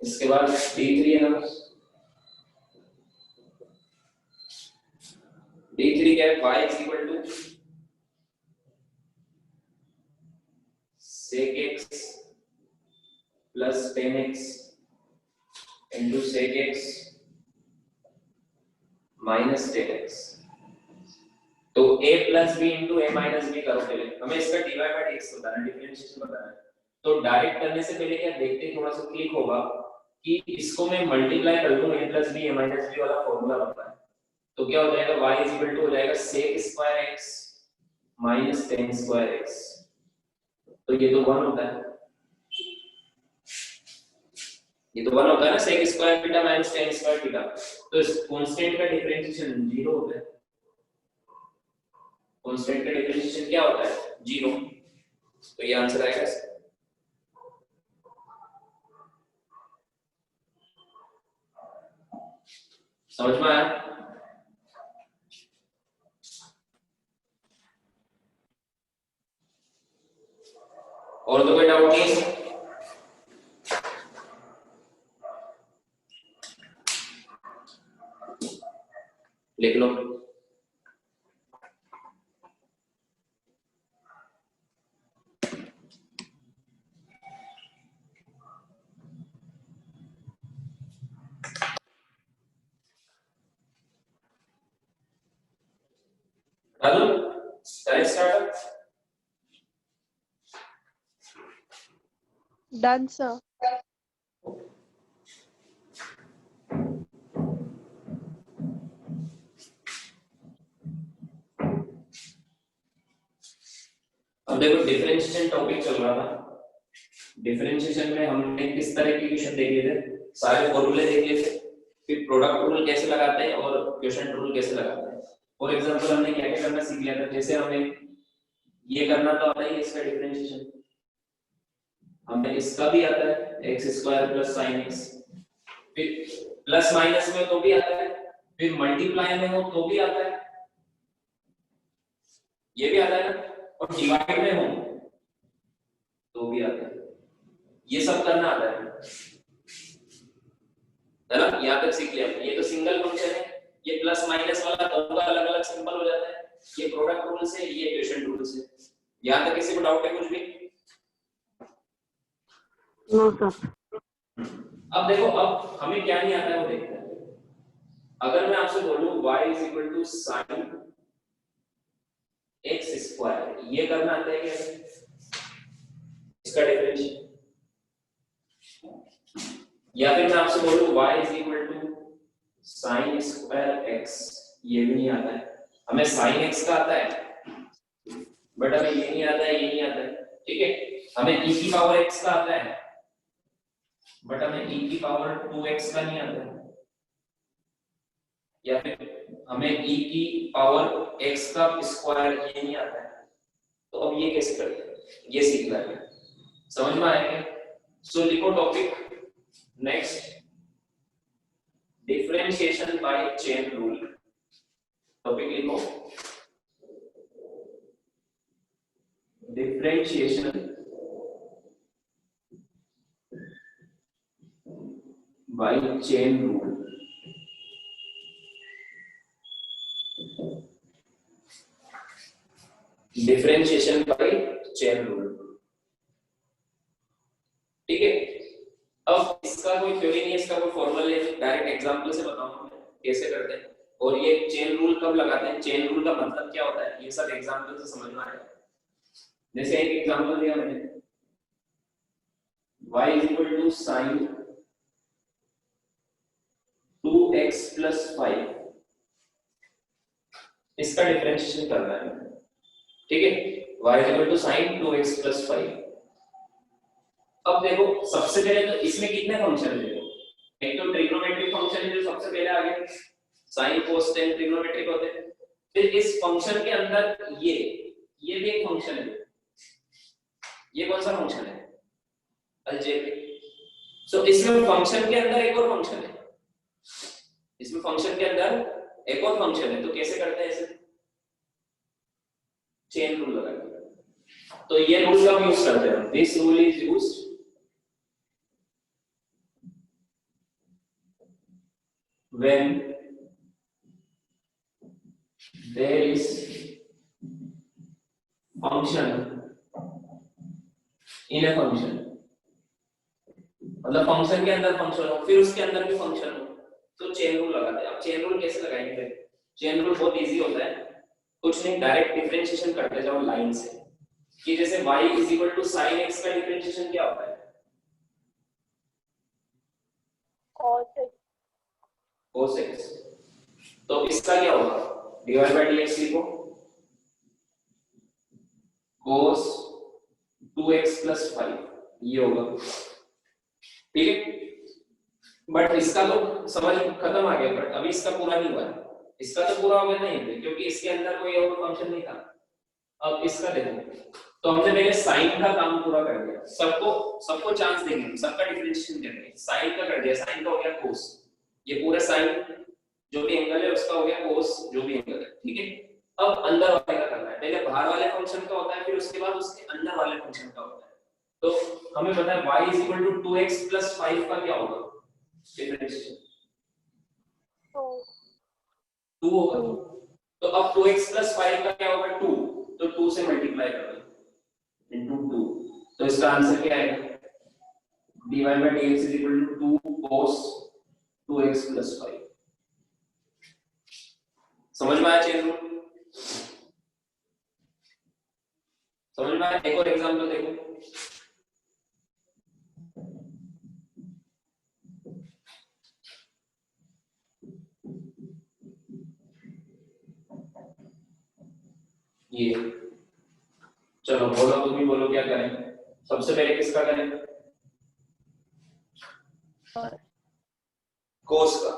इसके बाद D3 है ना, D3 क्या है? y is equal to sec x plus 10x into sec x minus 10x। तो a plus b into a minus b करो पहले, हमें इसका dy by dx बताना है, डिफरेंशिएशन बताना है। तो डायरेक्ट करने से पहले क्या देखते हैं, थोड़ा सा क्लिक होगा कि इसको मैं मल्टीप्लाई कर दूं a plus b a minus b वाला फॉर्मूला बनता है, तो क्या हो जाएगा? y is equal to हो जाएगा sec square x minus 10 square x। तो ये तो 1 होता है, ये तो 1 होता है ना, sec square theta minus 10 square theta. तो इस कांस्टेंट का डिफरेंशिएशन 0 होता है। कांस्टेंट का डिफरेंशिएशन क्या होता है? 0। तो ये आंसर आएगा इसका। समझ में आया? और तो कोई डाउट नहीं है? लिख लो। Hello, start. Done, sir. अब देखो डिफरेंशिएशन टॉपिक चल रहा था। डिफरेंशिएशन में हमने किस तरह के क्वेश्चन देखे थे, सारे फॉर्मूले देखे थे, फिर प्रोडक्ट रूल कैसे लगाते हैं और क्वेश्चन रूल कैसे लगाते हैं। फॉर एग्जांपल हमने क्या क्या करना सीख लिया था, जैसे हमें ये करना तो आता ही है, इसका डिफरेंशिएशन हमें इसका भी आता है x square plus sin x, फिर प्लस माइनस में तो भी आता है, फिर मल्टीप्लाई में हो तो भी आता है, ये भी आता है ना, और डिवाइड में हो तो भी आता है। ये सब करना आता है ना, यहाँ तक सीख लिया। ये तो सिंगल फंक्शन है, ये प्लस माइनस वाला दोनों का अलग अलग सिंबल हो जाता है, ये प्रोडक्ट रूल से, ये क्वेश्चन रूल से। यहाँ तक किसी को डाउट है कुछ भी? No sir. अब देखो, अब हमें क्या नहीं आता है वो देखते हैं। अगर मैं आपसे बोलूं y is equal to sin x square, ये करना आता है क्या? इसका डिफरेंशियल। या फिर मैं आपसे बोलूं y is equal to sin square x, ये भी नहीं आता है। हमें sin x का आता है, बट हमें ये नहीं आता है, ये नहीं आता है, ठीक है। हमें e की पावर x का आता है, बट हमें e की पावर 2x का नहीं आता है, या फिर हमें e की पावर x का स्क्वायर ये नहीं आता है। तो अब ये कैसे करते हैं, ये सीखना है, समझ में आएगा। सो लिखो topic next, differentiation by chain rule. Topic लिखो differentiation by chain rule. Differentiation by chain rule, ठीक है। अब इसका कोई थ्योरी नहीं है, इसका कोई फॉर्मूला नहीं है, डायरेक्ट एग्जांपल से बताऊंगा मैं कैसे करते हैं। और ये चेन रूल कब लगाते हैं, चेन रूल का मतलब क्या होता है, ये सब एग्जांपल से समझ में आएगा। जैसे एक एग्जांपल दिया मैंने, y = sin 2x + 5, इसका डिफरेंशिएशन करना है, ठीक है। y = sin 2x + 5। अब देखो सबसे पहले तो इसमें कितने फंक्शन है, देखो एक तो ट्रिग्नोमेट्रिक फंक्शन है जो सबसे पहले आ गया, sin cos tan ट्रिग्नोमेट्रिक होते हैं। फिर इस फंक्शन के अंदर ये भी एक फंक्शन है, ये कौन सा फंक्शन है, अलजेब्रिक। सो इसमें फंक्शन के अंदर एक और फंक्शन है, इसमें फंक्शन के अंदर एक और फंक्शन है। तो कैसे करते हैं इसे, चेन रूल लगाएंगे। तो ये रूल का यूज करते हैं, this rule is used when there is function in a function, मतलब फंक्शन के अंदर फंक्शन हो, फिर उसके अंदर भी फंक्शन हो, तो चेन रूल लगाते हैं। अब चेन रूल कैसे लगाएंगे, चेन रूल बहुत इजी होता है, कुछ नहीं, डायरेक्ट डिफरेंशिएशन करते जाओ लाइन से, कि जैसे y = sin x का डिफरेंशिएशन क्या होता है, cos x, cos x। तो इसका क्या होगा, dy/dx लिखो, cos 2x + 5 ये होगा, ठीक है। बट इसका तो समझ खत्म आ गया, बट अभी इसका पूरा नहीं हुआ है, इसका तो पूरा हो गया नहीं, क्योंकि इसके अंदर कोई और फंक्शन नहीं था। अब इसका देखो, तो हमने पहले साइन का काम पूरा कर दिया, सबको चांस देंगे, सबका डिफरेंशिएशन करेंगे। साइन का कर दिया, साइन का हो गया cos, ये पूरा साइन जो भी एंगल है उसका हो गया cos जो भी एंगल है, ठीक है। अब अंदर वाले का करना है, पहले बाहर वाले फंक्शन का होता है, फिर उसके बाद उसके अंदर वाले फंक्शन का होता है। तो हमें पता है y = 2x + 5 का क्या होगा डिफरेंशिएशन, 2 होगा। तो अब 2x + 5 का क्या होगा, 2, तो 2 से मल्टीप्लाई कर दो इनटू 2, तो इसका आंसर क्या आएगा, dy/dx = 2 cos 2x + 5। समझ में आया चेन रूल, समझ में आया। एक और एग्जांपल देखो, ये चलो बोलो, तुम ही बोलो क्या करें, सबसे पहले किसका करें, cos का।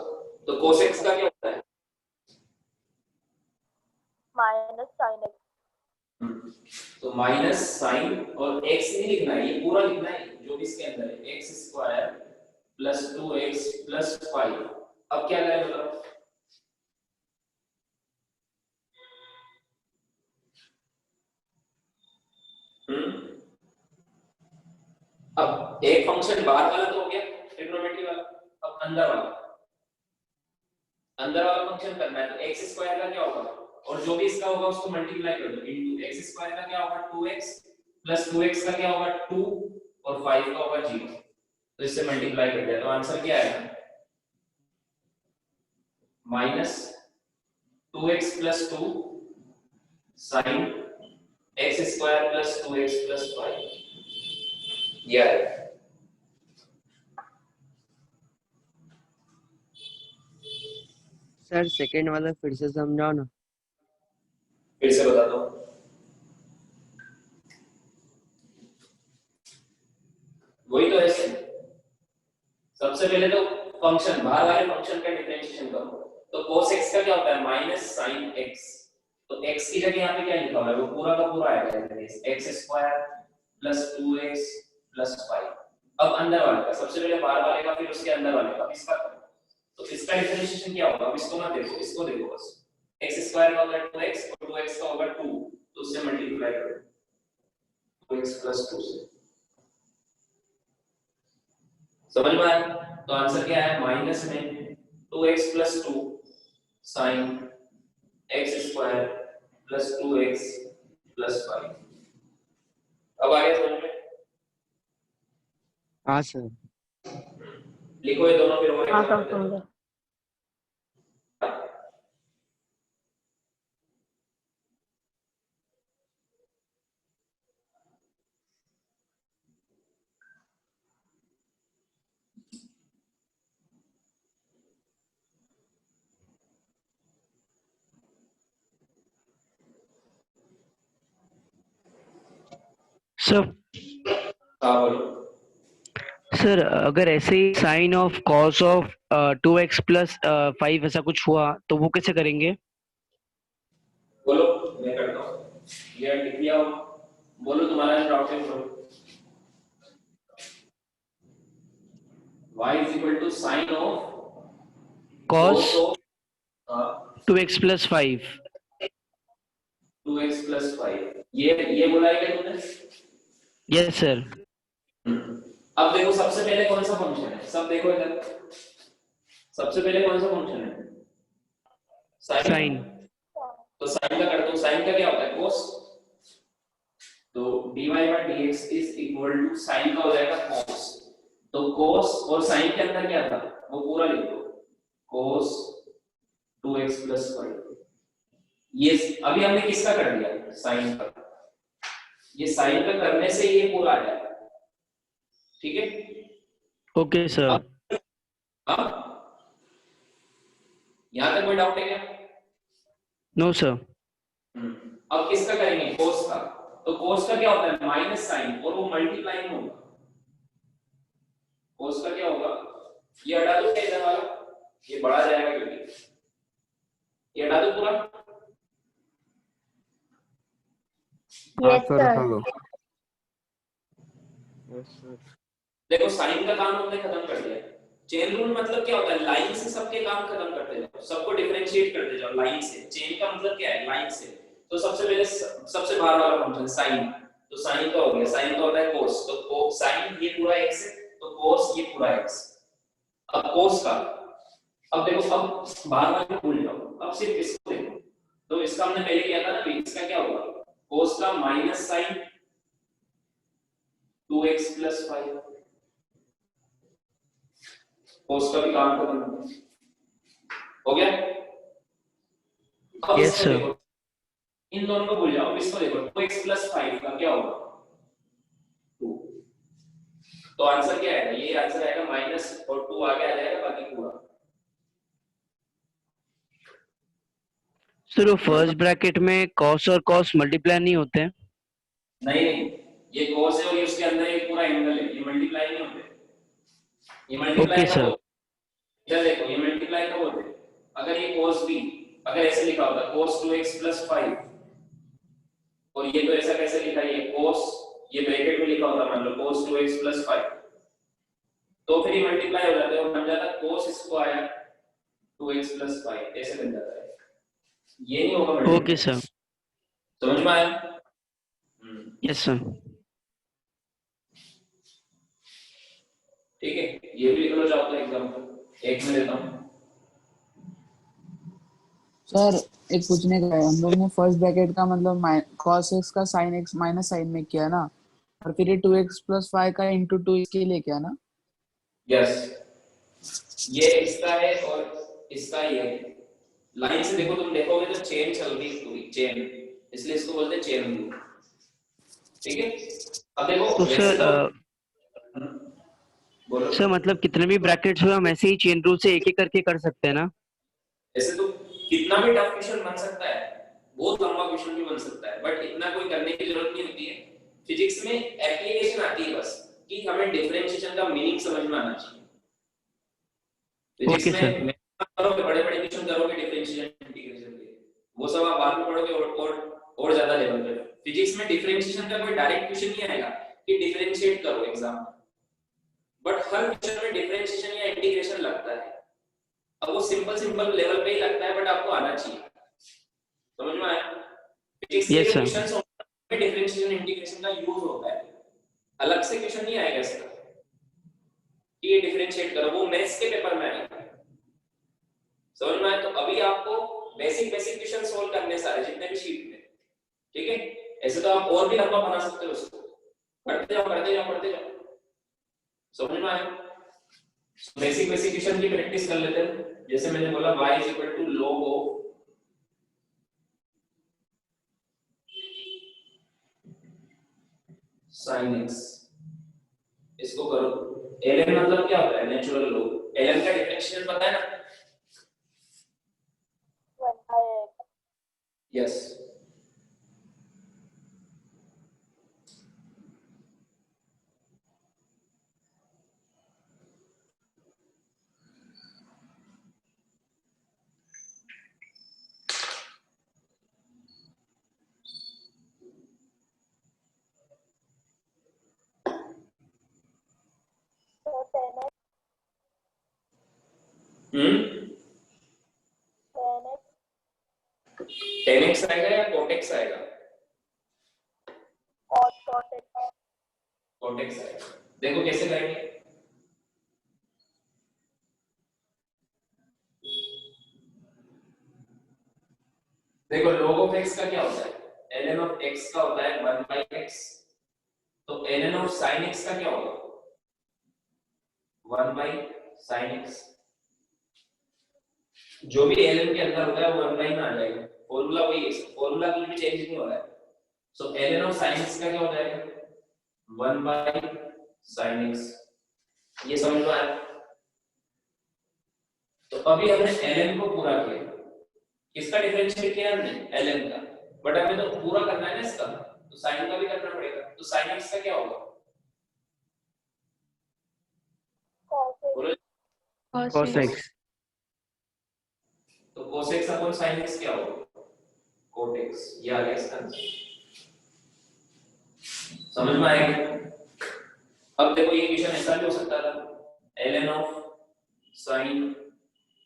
तो cos x का क्या होता है, -sin x, तो माइनस साइन और x नहीं लिखना है, ये पूरा लिखना है जो भी इसके अंदर है, x² + 2x + 5। अब क्या करें बताओ, अब एक फंक्शन बाहर वाला तो हो गया ट्रिग्नोमेट्री वाला, अब अंदर वाला फंक्शन करना है। तो x² का क्या होगा, और जो भी इसका होगा उसको मल्टीप्लाई कर दो इनटू x² का क्या होगा 2x + 2x का क्या होगा 2 और 5 का होगा 0, तो इससे मल्टीप्लाई कर दिया, तो आंसर क्या आएगा, -2x + 2 sin x² + 2x + 5, ये आएगा। सर सेकंड वाला फिर से समझाओ ना। फिर से बता दो, सबसे पहले तो फंक्शन बाहर वाले फंक्शन का डिफरेंशिएशन करो। तो cos x का क्या होता है माइनस sin x। तो x की जगह यहाँ पे क्या लिखा हुआ है वो पूरा का पूरा आएगा x square plus 2x plus 5। अब अंदर वाले का सबसे पहले बाहर वाले का फिर उसके अंदर वाले का इसका करो। तो इसका डिफरेंशिएशन क्या होगा? अब इसको मत देखो, इसको देखो बस। x स्क्वायर का होगा 2x और 2x का होगा 2, तो उससे मल्टीप्लाई करो 2x प्लस 2 से। समझ में आया? तो आंसर क्या है माइनस में 2x plus 2 sin x square plus 2x plus 5। अब आगे समझ में? हाँ सर। लिखो ये दोनों फिर हाँ सर समझा। सर हाँ बोलो। सर अगर ऐसे ही sine of cos of 2x plus 5 ऐसा कुछ हुआ तो वो कैसे करेंगे? बोलो मैं करता हूँ। ये लिख लिया हो? बोलो तुम्हारा डाउट है बोलो। y is equal to sin of cos of 2x plus 5। 2x plus 5। ये बोला है क्या तुमने? Yes sir. अब देखो सबसे पहले कौन सा फंक्शन है? सब देखो इधर। सबसे पहले कौन सा फंक्शन है? साइन। तो साइन का करता हूँ। साइन का क्या होता है? cos। तो dy by dx is equal to sine का हो जाएगा cos। तो cos और साइन के अंदर क्या था वो पूरा लिख दो cos 2x plus 5। ये अभी हमने किसका कर दिया? साइन का। ये साइन का करने से ये पूरा आ जाएगा। ठीक है? Okay sir. हाँ यहां तक कोई डाउट है क्या? No sir. अब किसका करेंगे? cos का। तो cos का क्या होता है? माइनस साइन और वो मल्टीप्लाई में होगा। cos का क्या होगा? ये हटा दो क्या इधर वाला? ये बढ़ा जाएगा क्योंकि ये हटा दो पूरा। Yes sir. देखो साइन का काम हमने खत्म कर दिया। चेन रूल मतलब क्या होता है? लाइन से सबके काम खत्म करते जाओ, सबको डिफरेंशिएट करते जाओ लाइन से। चेन का मतलब क्या है? लाइन से। तो सबसे पहले सबसे बाहर वाला फंक्शन साइन। तो साइन का हो गया, साइन का होता है cos। तो साइन ये पूरा x है, तो cos ये पूरा x। अब cos का अब देखो, अब बाहर वाले भूल जाओ, अब सिर्फ इसको देखो। तो इसका हमने पहले किया था ना, इसका क्या होगा? cos का minus sign 2x plus 5। cos का भी काम खत्म हो गया। अब यस इसको सर। देखो, इन दोनों को भूल जाओ, इसको देखो 2x प्लस 5 का क्या होगा? 2। तो आंसर क्या आएगा? ये आंसर आएगा माइनस और 2 आगे आ जाएगा बाकी पूरा। सर वो फर्स्ट ब्रैकेट में कॉस और कॉस मल्टीप्लाई नहीं होते हैं? नहीं ये cos है और ये उसके अंदर एक पूरा एंगल है, ये मल्टीप्लाई नहीं होते। ये मल्टीप्लाई ओके सर। इधर देखो, ये मल्टीप्लाई कब होते? अगर ये cos b अगर ऐसे लिखा होता cos 2x plus 5 और ये तो ऐसा कैसे लिखा? ये cos ये ब्रैकेट में लिखा होता मान लो cos 2x plus 5, तो फिर ये मल्टीप्लाई हो जाता है और बन जाता cos स्क्वायर 2x plus 5 ऐसे बन जाता है। ये नहीं होगा। Okay sir. समझ में आया? Yes sir. ठीक है, ये भी लिख लो चाहो तो एग्जांपल एक में देता हूं। सर एक पूछने का है, हम लोग ने फर्स्ट ब्रैकेट का मतलब cos x का sin x माइनस साइन में किया ना, और फिर ये 2x प्लस 5 का इंटू 2 इसके लिए किया ना? यस ये इसका है और इसका ये है। लाइन से देखो, तुम देखोगे तो चेन चल रही है पूरी चेन, इसलिए इसको बोलते हैं चेन रूल। ठीक है, अब देखो तो सर बोलो। सर मतलब कितने भी ब्रैकेट्स हो हम ऐसे ही चेन रूल से एक एक करके कर सकते हैं ना? ऐसे तो कितना भी टफ क्वेश्चन बन सकता है, बहुत लंबा क्वेश्चन भी बन सकता है, बट इतना कोई करने की जरूरत नहीं होती है। फिजिक्स में एप्लीकेशन आती है बस कि हमें डिफरेंशिएशन का मीनिंग समझ में आना चाहिए। Physics Okay, sir. में करोगे, बड़े बड़े क्वेश्चन करोगे डिफरेंशिएशन इंटीग्रेशन के, वो सब आप बाद में पढ़ोगे और ज्यादा लेवल पे। फिजिक्स में डिफरेंशिएशन का कोई डायरेक्ट क्वेश्चन नहीं आएगा कि डिफरेंशिएट करो एग्जाम में, बट हर क्वेश्चन में डिफरेंशिएशन या इंटीग्रेशन लगता है। अब वो सिंपल लेवल पे ही लगता है, बट आपको आना चाहिए। समझ में आया? फिजिक्स के Yes, sir. क्वेश्चंस में डिफरेंशिएशन इंटीग्रेशन का यूज होता है, अलग से क्वेश्चन नहीं आएगा इसका कि ये डिफरेंशिएट करो, वो मैथ्स के पेपर में आएगा। समझ में आया? तो अभी आपको बेसिक क्वेश्चन सोल्व करने सारे जितने भी शीट में, ठीक है? ऐसे तो आप और भी लंबा बना सकते हो उसको, करते जाओ। समझ में आया? बेसिक क्वेश्चन की प्रैक्टिस कर लेते हैं। जैसे मैंने बोला y = log of sin x, इसको करो। ln मतलब क्या होता है? Natural log. ln का डिफरेंशियल पता है ना? 1/x. Yes. So 10x. 10x आएगा या cot x आएगा? cot x. cot x आएगा। देखो कैसे करेंगे। देखो log of x का क्या होता है? ln of x का होता है 1/x, तो ln of sin x का क्या होगा? 1/sin x। जो भी ln के अंदर होता है वो 1 में आ जाएगा। फॉर्मूला वही है, फॉर्मूला कुछ भी चेंज नहीं हो रहा है। सो ln of sin x का क्या हो जाएगा? 1/sin x। ये समझ में आया? तो अभी हमने ln को पूरा किया, किसका डिफरेंशिएट किया हमने? ln का, बट हमें तो पूरा करना है ना इसका, तो sin का भी करना पड़ेगा। तो sin x का क्या होगा? बोलो। Cos x. तो cos x upon sin x क्या होगा? cot x। ये आ गया इसका आंसर। समझ में आएगा? अब देखो ये इक्वेशन ऐसा भी हो सकता था, ln of sin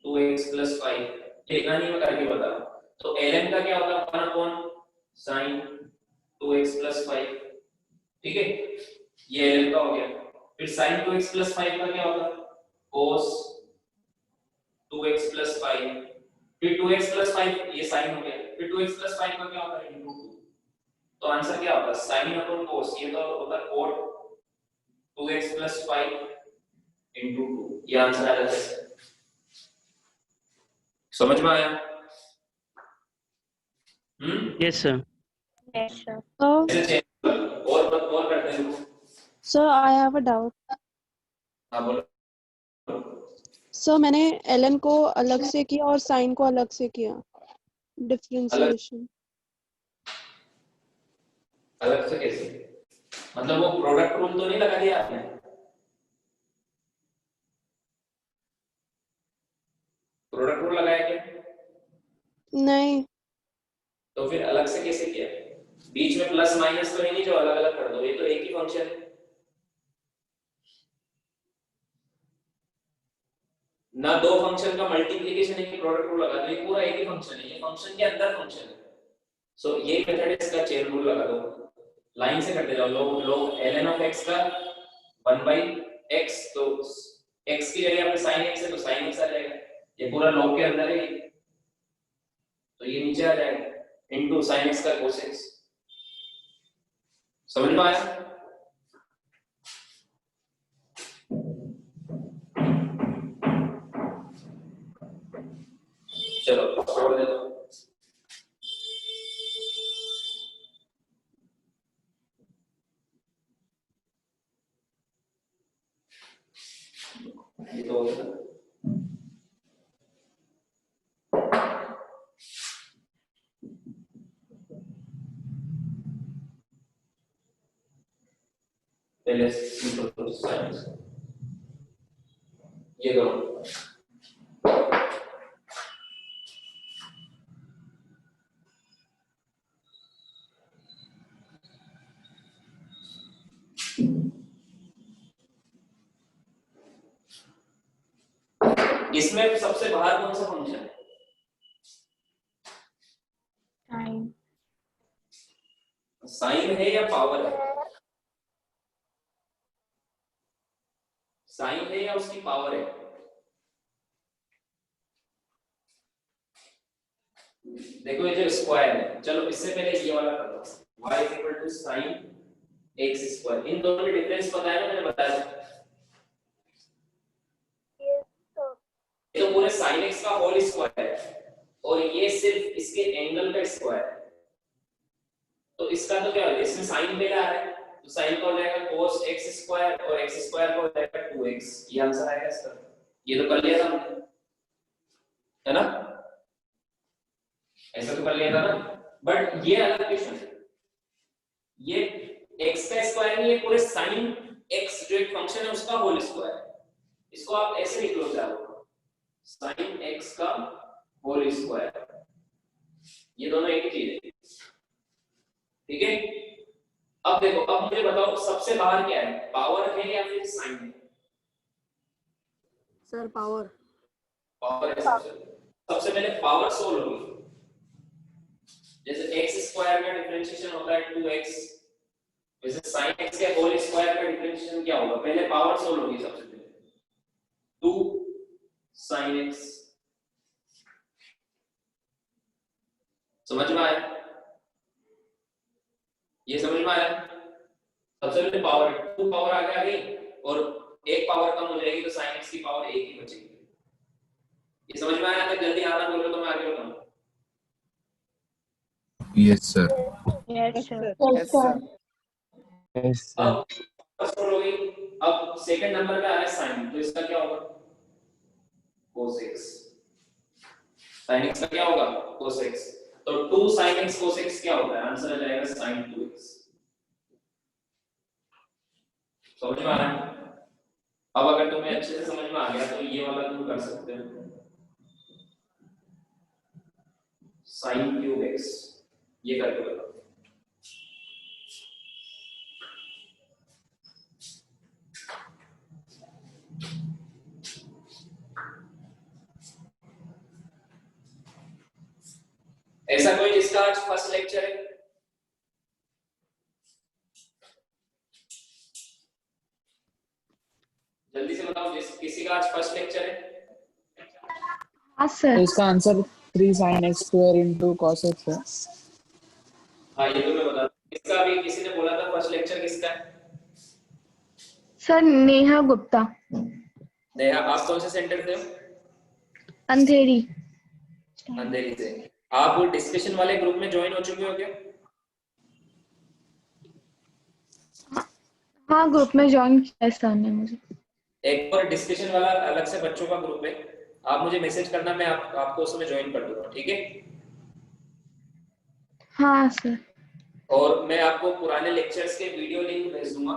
2x + 5, लिखना नहीं मैं करके बता रहा हूं। तो ln का क्या होगा? 1 अपॉन sin 2x + 5, ठीक है? ये ln का हो गया। फिर sin 2x + 5 का क्या होगा? cos 2x + 5, फिर 2x + 5, ये sin हो गया। फिर 2x + 5 का क्या होता है? * 2। तो आंसर क्या होगा? sin अपॉन cos, ये तो होता है cot 2x + 5 * 2, ये आंसर आ जाता है। समझ में आया? Yes, sir. Yes, sir. और करते हैं। Sir, I have a doubt. हाँ बोलो। सर मैंने ln को अलग से किया और sin को अलग से किया, डिफरेंशिएशन। अलग से कैसे? मतलब वो प्रोडक्ट रूल तो नहीं लगा दिया आपने? प्रोडक्ट रूल लगाया क्या? नहीं। तो फिर अलग से कैसे किया? बीच में प्लस माइनस तो है नहीं जो अलग अलग कर दो, ये तो एक ही फंक्शन है ना। दो फंक्शन का मल्टीप्लिकेशन है कि प्रोडक्ट रूल लगा दो, ये पूरा एक ही फंक्शन है, ये फंक्शन के अंदर फंक्शन है। सो ये मेथड है, इसका चेन रूल लगा दो, लाइन से करते जाओ। लोग ln of x का 1/x, तो x की जगह पे sin x है तो sin x आ जाएगा, ये पूरा log के अंदर है, तो ये नीचे आ जाएगा इनटू sin x का cos x। समझ में आया? चलो छोड़ दे दो। ये तो पहले सिंपल साइंस ये करो। इसमें सबसे बाहर कौन सा फंक्शन है? साइन है या पावर है? साइन है या उसकी पावर है? देखो ये जो स्क्वायर है, चलो इससे पहले ये वाला कर लो, y = sin x²। इन दोनों में डिफरेंस पता है ना, मैंने बताया ये तो पूरे sin x का होल स्क्वायर है और ये सिर्फ इसके एंगल का स्क्वायर है। तो इसका तो क्या होगा, इसमें sin पहले आ रहा है तो sin का हो जाएगा cos x² और x² का हो जाएगा 2x। ये आंसर आएगा इसका। ये तो कर लिया था हमने, है ना? ऐसा तो कर लिया था ना। बट ये अलग क्वेश्चन है, ये x का स्क्वायर नहीं है, पूरे sin x जो एक फंक्शन है उसका होल स्क्वायर है। इसको आप ऐसे लिख लो, चाहो sin x का होल स्क्वायर। ये दोनों एक ही चीज है, ठीक है? अब देखो, अब मुझे बताओ सबसे बाहर क्या है, पावर है या फिर साइन है? Sir power. पावर है। सबसे पहले पावर सोल्व होगी। जैसे x² का डिफरेंशिएशन होता है 2x, वैसे sin x के होल स्क्वायर का डिफरेंशिएशन क्या होगा? पहले पावर सोल्व होगी सबसे पहले, 2 sin x। समझ में आया? ये समझ में आया? सबसे पहले पावर 2 पावर आगे आ गई और एक पावर कम हो जाएगी तो sin x की पावर 1 ही बचेगी। ये समझ में आया? तो जल्दी आना बोलो तो मैं आगे बताऊं। Yes, sir. Yes, sir. Yes, sir. Yes, sir. अब फर्स्ट हो गई। अब सेकंड नंबर पे आ रहा है sin, तो इसका क्या होगा? cos x। sin x का क्या होगा? cos x। तो 2 sin x cos x क्या होता है? आंसर आ जाएगा sin 2x। समझ में आ रहा है? अब अगर तुम्हें अच्छे से समझ में आ गया तो ये वाला तुम कर सकते हो, sin cube x। ये करके बताओ। ऐसा कोई जिसका आज फर्स्ट लेक्चर है? जल्दी से बताओ, किसी का आज फर्स्ट लेक्चर है? हाँ सर। तो इसका answer 3 sin x² into cos x है। हाँ ये तो मैं बता दूं। किसका अभी किसी ने बोला था फर्स्ट लेक्चर किसका है? सर नेहा गुप्ता, नेहा, आप कौन से सेंटर से हो? अंधेरी। अंधेरी से। आप डिस्कशन वाले ग्रुप में ज्वाइन हो चुके हो क्या? हाँ ग्रुप में ज्वाइन किया है सर ने मुझे। एक और डिस्कशन वाला अलग से बच्चों का ग्रुप है, आप मुझे मैसेज करना, मैं आपको उसमें ज्वाइन कर दूंगा, ठीक है? हाँ सर। और मैं आपको पुराने लेक्चर्स के वीडियो लिंक भेज दूंगा,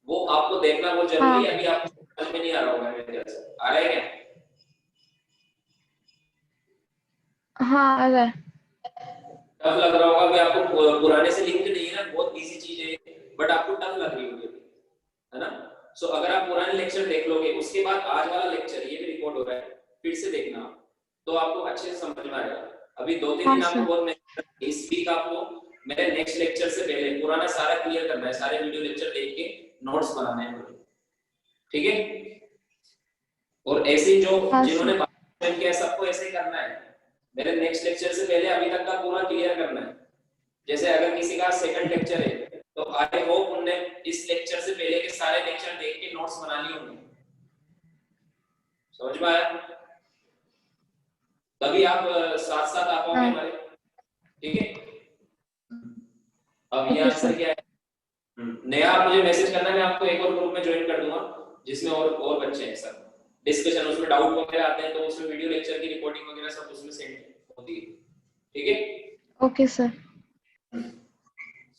वो आपको देखना बहुत जरूरी है। अभी आपको समझ में नहीं आ रहा होगा मेरे ख्याल से, आ रहा है क्या? हाँ आ रहा है। टफ लग रहा होगा कि आपको पुराने से लिंक नहीं है ना, बहुत इजी चीज है, बट आपको टफ लग रही होगी, है ना? सो अगर आप पुराने लेक्चर देख लोगे, उसके बाद आज वाला लेक्चर ये भी रिकॉर्ड हो रहा है, फिर से देखना, तो आपको अच्छे से समझ में आएगा। अभी 2-3 दिन आपको बहुत इस वीक आपको मेरे नेक्स्ट लेक्चर से पहले पुराना सारा क्लियर करना है, सारे वीडियो लेक्चर देख के नोट्स बनाने हैं, ठीक है? और ऐसे ही जो जिन्होंने पार्टिसिपेट किया सबको ऐसे ही करना है, मेरे नेक्स्ट लेक्चर से पहले अभी तक का पूरा क्लियर करना है। जैसे अगर किसी का सेकंड लेक्चर है तो आई होप उनने इस लेक्चर से पहले के सारे लेक्चर देख के नोट्स बना लिए होंगे। समझ में आया? तभी आप साथ साथ आ पाओगे हमारे, ठीक है? अब ये आंसर क्या है? नया आप मुझे मैसेज करना, मैं आपको एक और ग्रुप में ज्वाइन कर दूंगा जिसमें और बच्चे हैं सब डिस्कशन, उसमें डाउट वगैरह आते हैं तो उसमें वीडियो लेक्चर की रिकॉर्डिंग वगैरह सब उसमें सेंड होती है, ठीक है? Okay sir.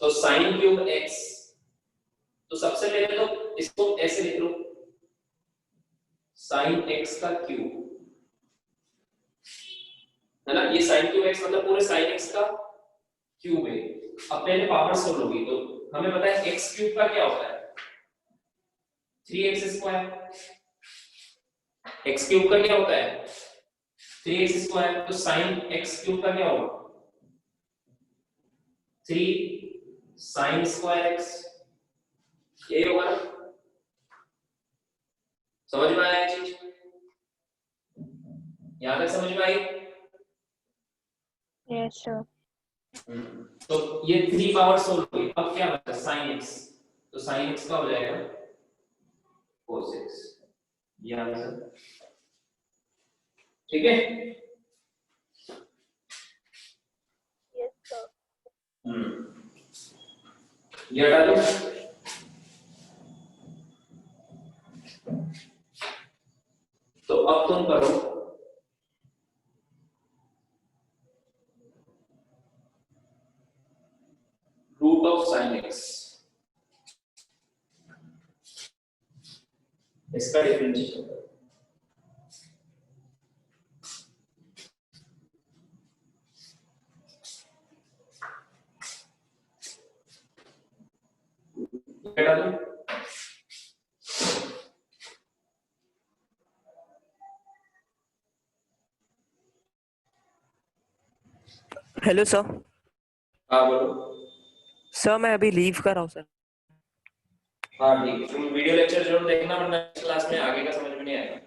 तो sin क्यूब x, तो सबसे पहले तो इसको ऐसे लिख लो, sin x का क्यूब, है ना? ये sin क्यूब x मतलब पूरे sin x का क्यूब है। अब पहले पावर सोल्व होगी, तो हमें पता है x क्यूब का क्या होता है 3x स्क्वायर। x क्यूब का क्या होता है 3x स्क्वायर, तो sin x क्यूब का क्या होगा 3 sin स्क्वायर x, ये होगा ना? समझ में आया चीज? यहां तक समझ में आई? Yes sir. तो ये 3 पावर सोल्व हुई। अब क्या बचा sin x, तो sin x का हो जाएगा cos x, ये आंसर। ठीक है? Yes, sir. ये हटा दो। तो अब तुम करो रूट ऑफ sin x, इसका डिफरेंशिएशन करो। हटा दो। Hello sir. हाँ बोलो। सर मैं अभी लीव कर रहा हूँ सर। हाँ ठीक है, तुम वीडियो लेक्चर जरूर देखना, वरना क्लास में आगे का समझ में नहीं आएगा।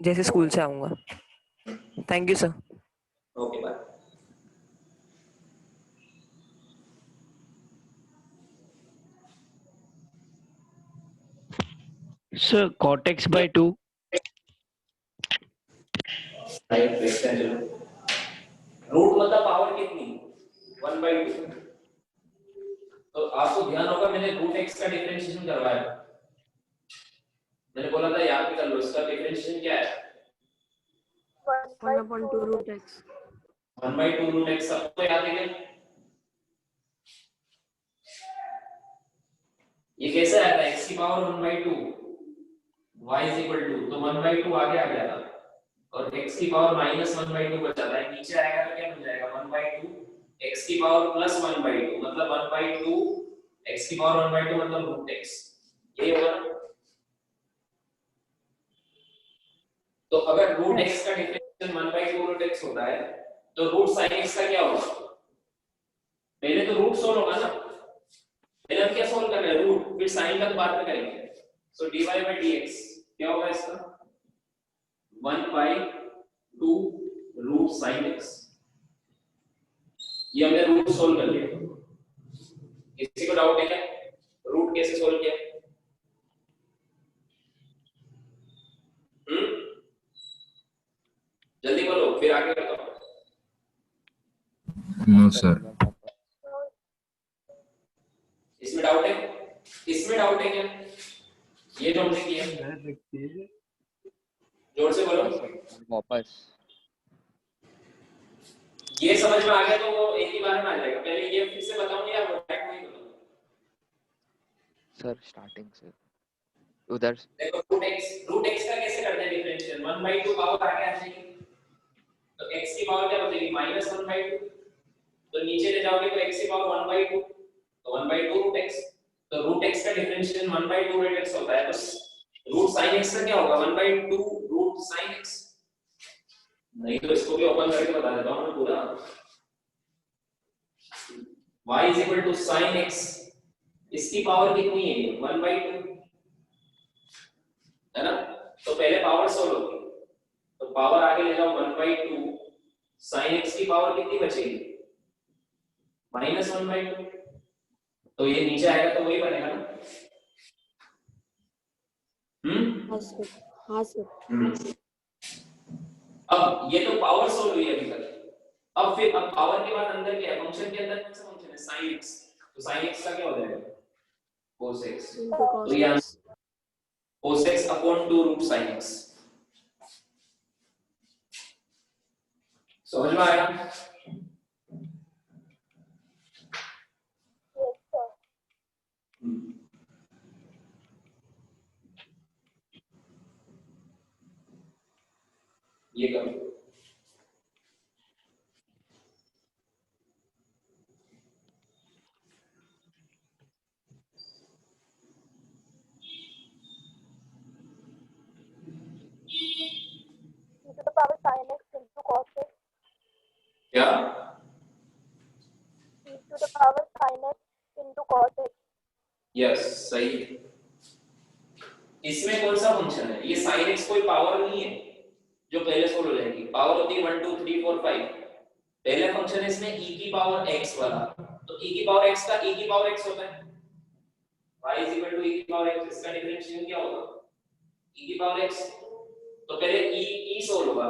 जैसे स्कूल से आऊंगा। Thank you sir. Okay bye. Sir cot x by 2। Right, देखते हैं चलो। रूट मतलब पावर कितनी 1/2। तो आपको ध्यान होगा मैंने रूट x का डिफरेंशिएशन करवाया, मैंने बोला था याद भी कर लो, इसका डिफरेंशिएशन क्या है 1/2 root x। 1/2 root x। सबको याद है क्या? ये कैसे आया था x की power 1/2 y is equal to, तो 1/2 आगे आ गया था और x की पावर -1/2 बचा था, नीचे आएगा तो क्या बन जाएगा 1/2 x की पावर +1/2, मतलब 1/2 x की पावर 1/2 मतलब रूट x, ये होगा ना? तो अगर रूट x का डिफरेंशियल 1/2 रूट x होता है तो रूट sin x का क्या होगा? पहले तो रूट सोल्व होगा ना, पहले हम क्या सोल्व कर रहे हैं रूट, फिर sin का तो बाद में करेंगे। सो dy by dx क्या होगा इसका 1/2 रूट sin x। ये हमने रूट सोल्व कर लिया। किसी को डाउट है क्या रूट कैसे सोल्व किया? जल्दी बोलो फिर आगे करता हूं। No, sir. इसमें डाउट है? इसमें डाउट है क्या ये जो हमने किया? जोर से बोलो। वापस ये समझ में आ गया तो वो एक ही बार में आ जाएगा। पहले ये फिर से बताऊंगी या बैक नहीं बताऊंगा? सर स्टार्टिंग से उधर देखो रूट x का कैसे करते हैं डिफरेंशियल 1/2 पावर आगे आ जाएगी, तो x की पावर क्या बचेगी -1/2, तो नीचे ले जाओगे तो x की पावर 1/2, तो 1/2 रूट x, तो रूट x का डिफरेंशियल 1/2 रूट x होता है, तो रूट sin x का क्या होगा 1/2 रूट sin x। नहीं तो इसको भी ओपन करके बता देता हूं मैं पूरा। y is equal to sin x, इसकी पावर कितनी है 1/2 है ना, तो पहले पावर सोल्व होगी, तो पावर आगे ले जाओ 1/2 sin x की पावर कितनी बचेगी -1/2, तो ये नीचे आएगा तो वही बनेगा ना। हाँ सर। अब ये तो पावर सोल्व हुई अभी तक। अब पावर के बाद अंदर क्या है फंक्शन के अंदर कौन सा फंक्शन है sin x, तो sin x का क्या हो जाएगा cos x, तो ये cos x upon 2 root sin x। समझ में आया? Yes, sir. ये करो। सही है। इसमें कौन सा फंक्शन है? ये sin x कोई पावर नहीं है जो पहले सोल्व हो जाएगी। पावर होती है 1 2 3 4 5। पहला फंक्शन है इसमें e की पावर x वाला, तो e की पावर x का e की पावर x होता है, y e की पावर x। इसका डिफरेंशिएशन क्या होगा? e की पावर x। तो पहले e सोल्व होगा,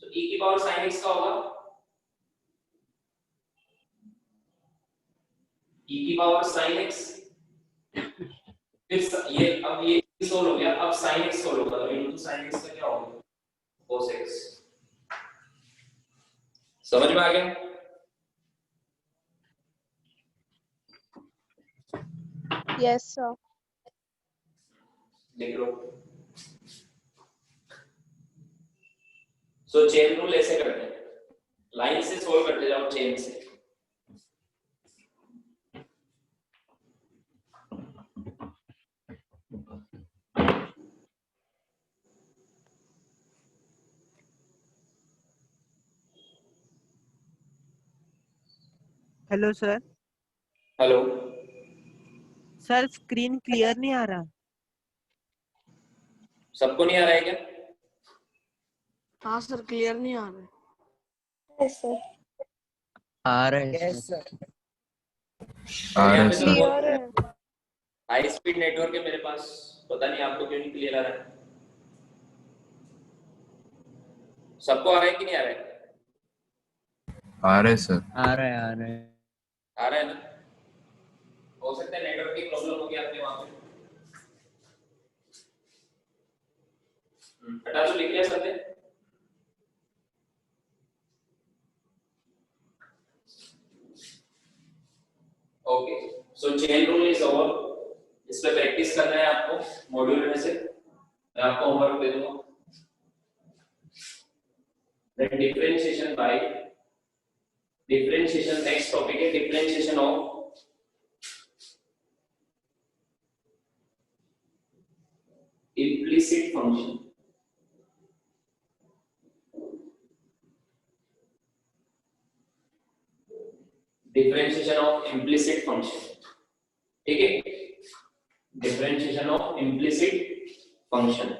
तो e की पावर sin x का होगा e की पावर sin x। फिर ये अब ये सोल्व हो गया, अब sin x सोल्व होगा, तो इनटू sin x का क्या होगा? cos x। समझ में आ गया? Yes sir. लिख लो। सो चेन रूल ऐसे करते हैं, लाइन से सोल्व करते जाओ चेन से। Hello sir. Hello sir screen clear नहीं आ रहा। सबको नहीं आ रहा है क्या? हाँ सर क्लियर नहीं आ रहा है। Yes sir. आ रहे हैं सर। आ रहा है तो सर। क्लियर है। हाई स्पीड नेटवर्क है मेरे पास, पता नहीं आपको क्यों नहीं क्लियर आ रहा है। सबको आ रहा है कि नहीं आ रहा है? आ रहा है सर। आ रहे हैं आ रहा है ना? हो सकता है नेटवर्क की प्रॉब्लम होगी आपके वहां पे। हटा तो लिख लिया सबने? Okay, so chain rule is over. इस पे प्रैक्टिस करना है आपको मॉड्यूल में से, मैं आपको होमवर्क दे दूंगा। Then differentiation by differentiation, next topic है differentiation of implicit function। Differentiation of implicit function, ठीक है? Differentiation of implicit function।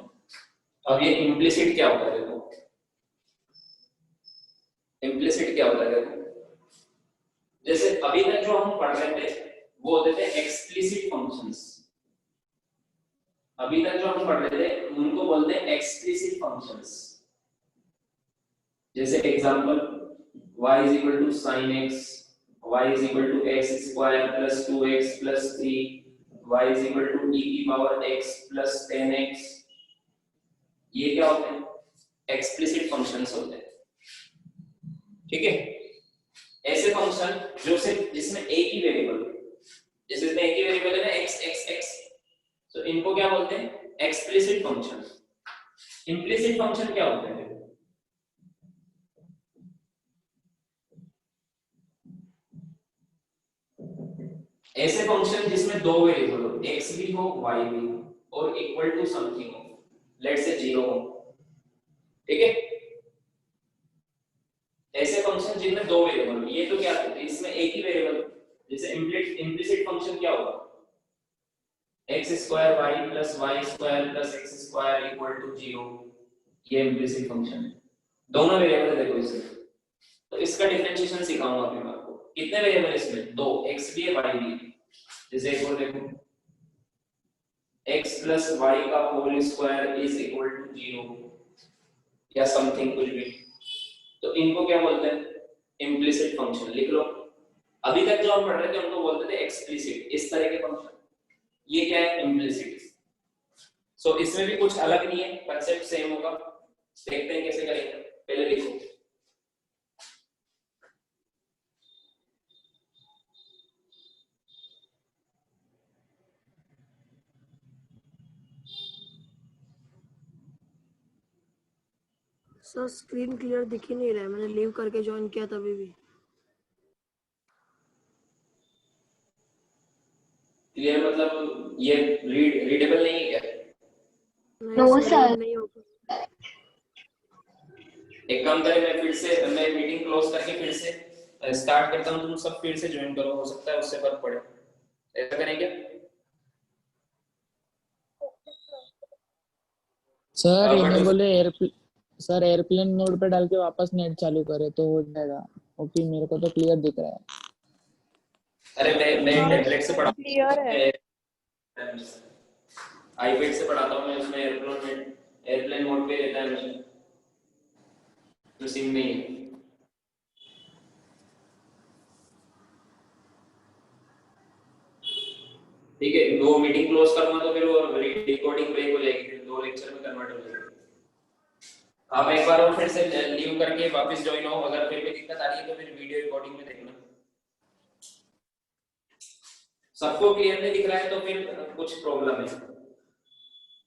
अब ये implicit क्या होता है? देखो implicit क्या होता है, देखो जैसे अभी तक जो हम पढ़ रहे थे वो होते थे explicit functions। अभी तक जो हम पढ़ रहे थे उनको बोलते हैं एक्सप्लिसिट फंक्शंस। जैसे example y is equal to sin x, y is equal to x square plus 2x plus 3, y is equal to e की पावर x plus 10x। ये क्या होते हैं? एक्सप्लिसिट फंक्शंस होते हैं, ठीक है? ऐसे फंक्शन जो सिर्फ जिसमें एक ही वेरिएबल, जैसे इसमें एक ही वेरिएबल है ना x x x, तो इनको क्या बोलते हैं? Explicit function. इम्प्लिसिट फंक्शन क्या होते हैं? ऐसे फंक्शन जिसमें दो वेरिएबल हो, x भी हो y भी हो और इक्वल टू समथिंग हो, लेट्स से 0 हो, ठीक है? ऐसे फंक्शन जिनमें दो वेरिएबल हो, ये तो क्या है? इसमें एक ही वेरिएबल। जैसे इम्प्लिसिट फंक्शन क्या होगा? x square y plus y square plus x square equal to 0, ये इम्प्लिसिट फंक्शन है। दोनों वेरिएबल है देखो इसमें, तो इसका डिफरेंशिएशन सिखाऊंगा अभी मैं आपको। कितने वेरिएबल इसमें? दो, x भी है y भी है। जैसे एक और देखो x प्लस y का whole square is equal to 0 या समथिंग कुछ भी, तो इनको क्या बोलते हैं? Implicit function. लिख लो। अभी तक जो हम पढ़ रहे थे उनको बोलते थे एक्सप्लिसिट, इस तरह के फंक्शन। ये क्या है? इम्प्लिसिट। सो इसमें भी कुछ अलग नहीं है, कंसेप्ट सेम होगा। देखते हैं कैसे करेंगे। पहले लिखो सर स्क्रीन क्लियर दिख ही नहीं रहा है, मैंने लीव करके ज्वाइन किया तभी भी। क्लियर मतलब ये रीडेबल नहीं है क्या? नो सर नहीं होगा। एक काम करें, मैं मीटिंग क्लोज करके फिर से स्टार्ट करता हूँ, तुम सब फिर से ज्वाइन करो, हो सकता है उससे फर्क पड़े। ऐसा करें क्या? सर ये but नहीं बोले सर एयरप्लेन मोड पे डाल के वापस नेट चालू करे तो हो जाएगा। ओके मेरे को तो क्लियर दिख रहा है। अरे मैं हाँ टैबलेट से पढ़ाता क्लियर है। हूँ, आईपैड से पढ़ाता हूँ मैं, उसमें एयरप्लेन मोड पे रहता है मुझे, तो सिम नहीं है। ठीक है, दो मीटिंग क्लोज करूंगा तो फिर वो रिकॉर्डिंग ब्रेक हो जाएगी, फिर 2 लेक्चर में कन्वर्ट हो जाएगी। आप एक बार और फिर से लीव करके वापस ज्वाइन हो, अगर फिर भी दिक्कत आ रही है तो फिर वीडियो रिकॉर्डिंग में देखना। सबको क्लियर नहीं दिख रहा है तो फिर कुछ प्रॉब्लम है।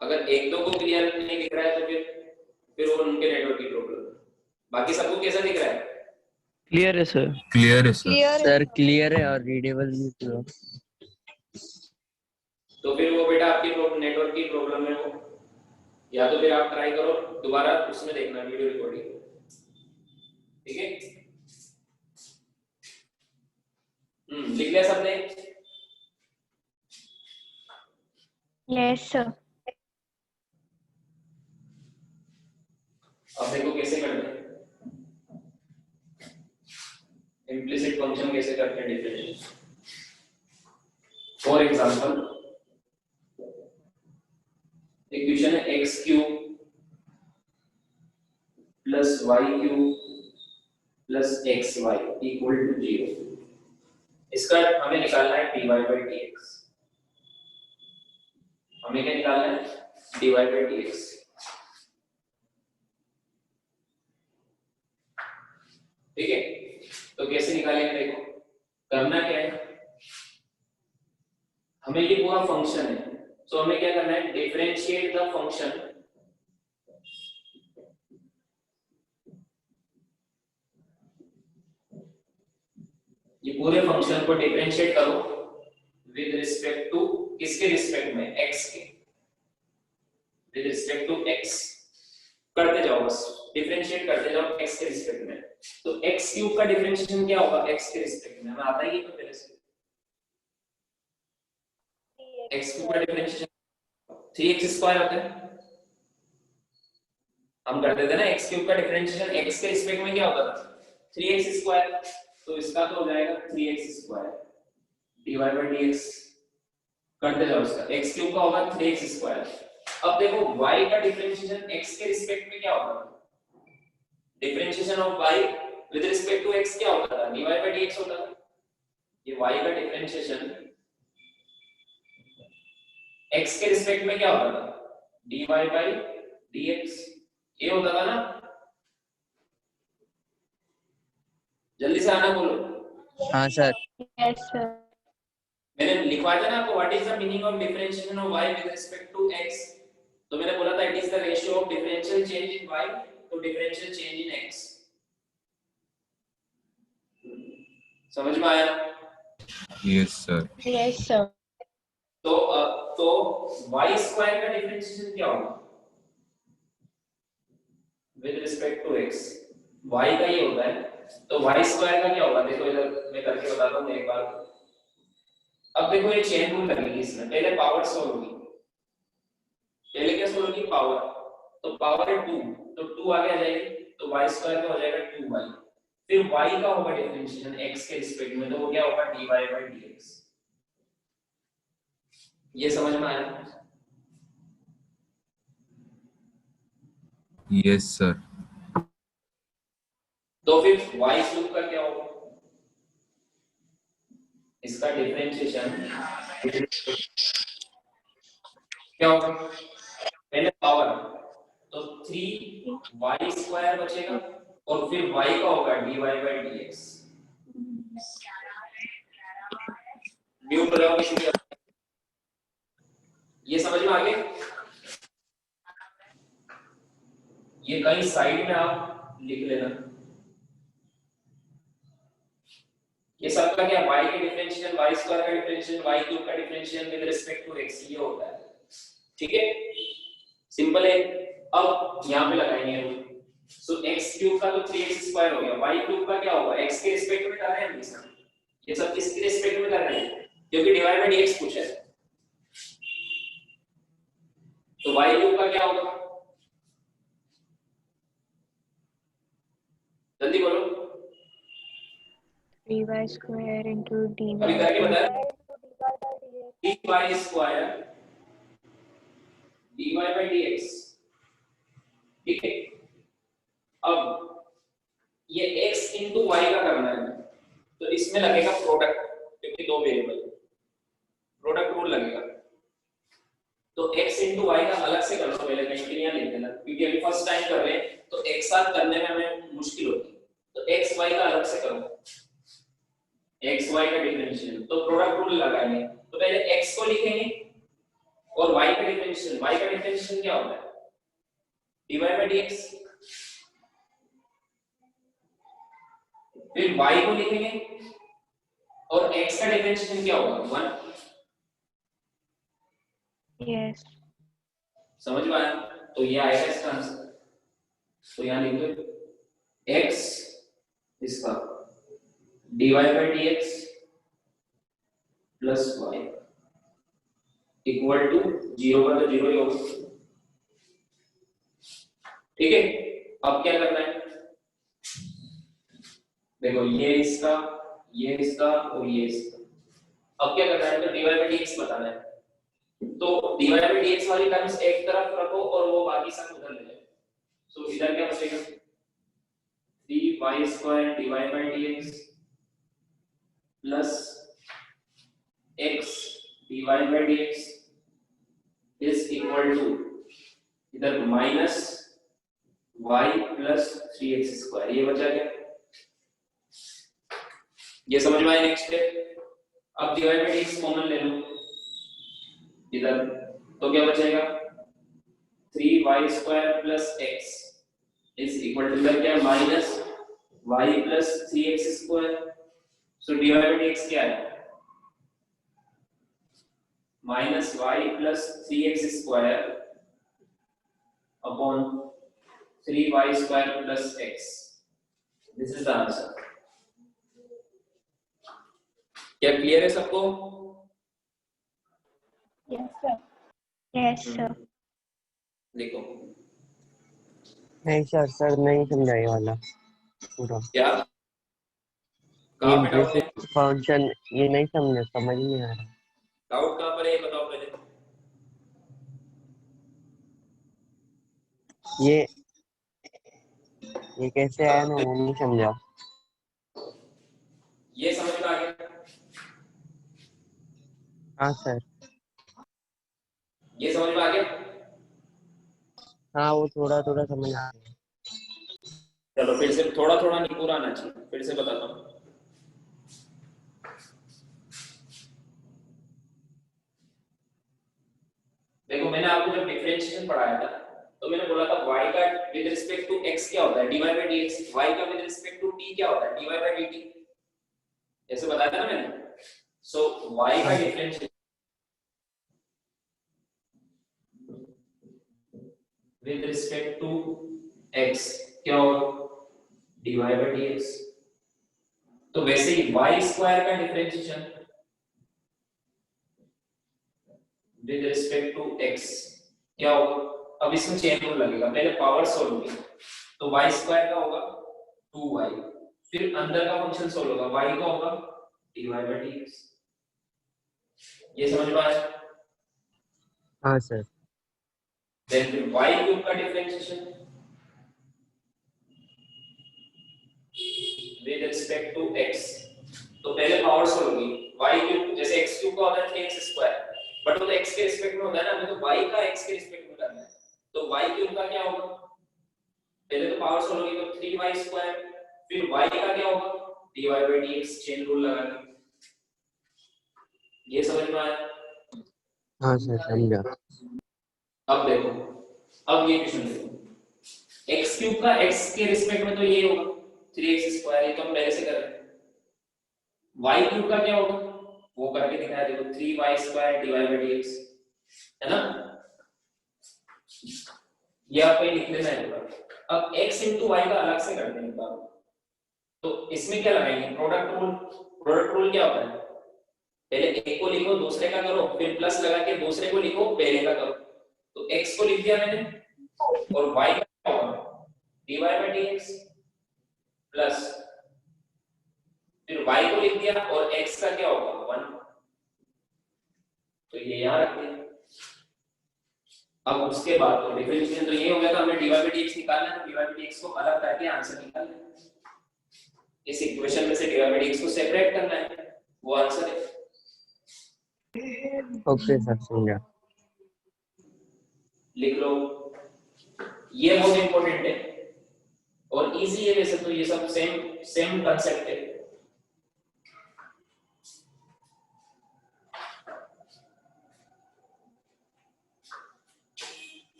अगर एक दो को क्लियर नहीं दिख रहा है तो फिर वो उनके नेटवर्क की प्रॉब्लम है। बाकी सबको कैसा दिख रहा है? क्लियर है सर। क्लियर है सर। क्लियर है। सर क्लियर है और रीडेबल भी पूरा। तो फिर वो बेटा आपकी नेटवर्क की प्रॉब्लम है वो, या तो फिर आप ट्राई करो दोबारा उसमें देखना वीडियो रिकॉर्डिंग। ठीक है, लिख लिया सबने? Yes sir. अब देखो कैसे करते हैं, इम्प्लिसिट फंक्शन कैसे करते हैं डिफरेंशिएशन। फॉर एग्जांपल इक्वेशन है x cube plus y cube plus xy equal to 0। इसका हमें निकालना है dy by dx। हमें क्या निकालना है? dy by dx। ठीक है, तो कैसे निकालेंगे? देखो करना क्या है, हमें ये पूरा फंक्शन है, तो हमें क्या करना है? डिफरेंशिएट द फंक्शन ये पूरे फंक्शन को डिफरेंशिएट करो विद रिस्पेक्ट टू, किसके रिस्पेक्ट में? x के, विद रिस्पेक्ट टू x करते जाओ, बस डिफरेंशिएट करते जाओ x के रिस्पेक्ट में। तो x क्यूब का डिफरेंशिएशन क्या होगा x के रिस्पेक्ट में? हमें आता है ये तो पहले से। x क्यूब का डिफरेंशिएशन 3x स्क्वायर होता है। हम कर देते ना x क्यूब का डिफरेंशिएशन x के रिस्पेक्ट में क्या होता था? 3x square. तो इसका तो हो जाएगा 3x square dy by dx। करते जाओ, इसका x क्यूब का होगा 3x स्क्वायर। अब देखो y का डिफरेंशिएशन x के रिस्पेक्ट में क्या होगा? Differentiation of y with respect to x क्या होता था? dy by dx होता था। ये y का डिफरेंशिएशन x के रिस्पेक्ट में क्या होता था? dy by dx ये होता था ना। जल्दी से आना बोलो। हाँ सर। Yes sir. मैंने लिखवाया था ना आपको, what is the meaning of differentiation of y with respect to x। तो मैंने बोला था it is the ratio of differential change in y to differential change in x। समझ में आया? Yes sir. Yes sir. तो y स्क्वायर का differentiation क्या होगा with respect to x? y का ये होता है, तो y स्क्वायर का क्या होगा? देखो इधर मैं करके बताता हूँ एक बार। अब देखो ये चेन रूल लगेगी इसमें, पहले पावर सोल्व होगी। पहले क्या सोल्व होगी? पावर। तो पावर है 2, तो 2 आगे आ जाएगी, तो y स्क्वायर का हो जाएगा 2y। फिर y का होगा डिफरेंशिएशन x के रिस्पेक्ट में, तो वो क्या होगा? dy by dx। ये समझ में आया? Yes sir. तो फिर y क्यूब का क्या होगा? इसका डिफरेंशिएशन क्या होगा? पहले पावर, तो 3y स्क्वायर बचेगा और फिर y का होगा dy by dx। म्यूट हो जाओ किसी का। ये समझ में आ गया? ये कहीं साइड में आप लिख लेना। ये सबका क्या? y के डिफरेंशिएशन, y स्क्वायर का डिफरेंशिएशन, y क्यूब का differentiation with respect to x ये होता है। ठीक है, सिंपल है। अब यहाँ पे लगाएंगे रूल। सो x क्यूब का तो 3x स्क्वायर हो गया, y क्यूब का क्या होगा? x के रिस्पेक्ट में कर रहे हैं हम इसका। ये सब किसके रिस्पेक्ट में कर रहे हैं? क्योंकि डिवाइड बाय dx पूछा है। तो y क्यूब का क्या होगा? जल्दी बोलो, 3y square into dy अभी करके बताया, dy square dy by dx, ठीक है। अब ये x into y का करना है, तो इसमें लगेगा प्रोडक्ट, क्योंकि दो वेरिएबल, प्रोडक्ट रूल लगेगा। तो x into y का अलग से कर लो पहले, कहीं पे यहाँ लिख देना, क्योंकि अभी फर्स्ट टाइम कर रहे हैं तो एक साथ करने में हमें मुश्किल होती है। तो x y का अलग से करो, x y का डिफरेंशियल, तो प्रोडक्ट रूल लगाएंगे। तो पहले x को लिखेंगे और y का डिफरेंशियल, y का डिफरेंशियल क्या होता है, dy by dx। फिर y को लिखेंगे और x का डिफरेंशियल क्या होगा, 1। yes समझ में आया? तो ये आएगा इसका आंसर। तो यहाँ लिख दो x इसका dy by dx plus y equal to 0 का तो 0 ही होगा, ठीक है। अब क्या करना है, देखो ये इसका और ये इसका। अब क्या करना है, तो dy by dx बताना है। तो dy by dx वाली टर्म्स एक तरफ रखो और वो बाकी सब उधर ले जाओ। सो इधर क्या बचेगा, 3y square dy by dx plus x dy by dx is equal to इधर minus y plus 3x square, ये बचा क्या, ये समझ में आया। नेक्स्ट स्टेप, अब dy by dx कॉमन ले लो इधर, तो क्या बचेगा, 3y square plus x is equal to इधर क्या, minus y plus 3x square. So dy by dx क्या है, minus y plus 3x square upon 3y square plus x। This is the answer. क्या क्लियर है सबको? yes sir देखो नहीं sir नहीं समझा ये वाला पूरा। क्या ये कहाँ पे डाउट है, इम्प्लिसिट फंक्शन ये नहीं समझ नहीं आ रहा। डाउट कहाँ पर है ये बताओ पहले। ये कैसे आया मैं वो नहीं समझा। ये समझ में आ गया? हाँ सर। ये समझ में आ गया? हाँ वो थोड़ा समझ आ गया। चलो फिर से थोड़ा नहीं पूरा आना चाहिए, फिर से बताता हूँ। देखो मैंने आपको जब डिफरेंशिएशन पढ़ाया था तो मैंने बोला था y का विद रिस्पेक्ट टू x क्या होता है, dy by dx, y का विद रिस्पेक्ट टू t क्या होता है, dy by dt, ऐसे बताया था ना मैंने। सो y का differentiation with respect to x क्या होगा, dy by dx। तो वैसे ही y स्क्वायर का differentiation with respect to x क्या होगा। अब इसमें चेन रूल लगेगा, पहले पावर सोल्व होगी तो y स्क्वायर का होगा 2y, फिर अंदर का फंक्शन सोल्व होगा, y का होगा dy by dx। ये समझ में आया? हाँ सर। देन फिर y क्यूब का differentiation with respect to x, तो पहले पावर सोल्व होगी, y क्यूब जैसे x क्यूब का होता है 3x स्क्वायर, बट वो तो x के रिस्पेक्ट में होता है ना, हमें तो y का x के रिस्पेक्ट में करना है। तो y क्यूब का क्या होगा, पहले तो पावर सोल्व होगी तो 3y स्क्वायर, फिर y का क्या होगा dy by dx, chain rule लगा के। ये समझ में आया? हाँ सर समझा। अब देखो, अब ये क्वेश्चन देखो, x क्यूब का x के रिस्पेक्ट में तो ये होगा 3x स्क्वायर, ये तो हम पहले से कर रहे हैं। y क्यूब का क्या होगा वो करके दिखाया, देखो 3y square dy by dx, है ना। ये आपको लिख लेना है पूरा। अब x into y का अलग से करते हैं बात, तो इसमें क्या लगाएंगे, प्रोडक्ट रूल। प्रोडक्ट रूल क्या होता है, पहले एक को लिखो दूसरे का करो, फिर प्लस लगा के दूसरे को लिखो पहले का करो। तो x को लिख दिया मैंने और y का क्या होगा dy by dx प्लस फिर y को लिख दिया और x का क्या होगा 1, तो ये यहाँ रख दिया। अब उसके बाद तो डिफरेंशिएशन तो ये हो गया था, हमें dy by dx निकालना है, तो dy by dx को अलग करके आंसर निकालना है। इस इक्वेशन में से dy by dx को सेपरेट करना है, वो आंसर है। ओके सर, समझा। लिख लो, ये बहुत इंपॉर्टेंट है और इजी है, वैसे तो ये सब सेम कांसेप्ट है।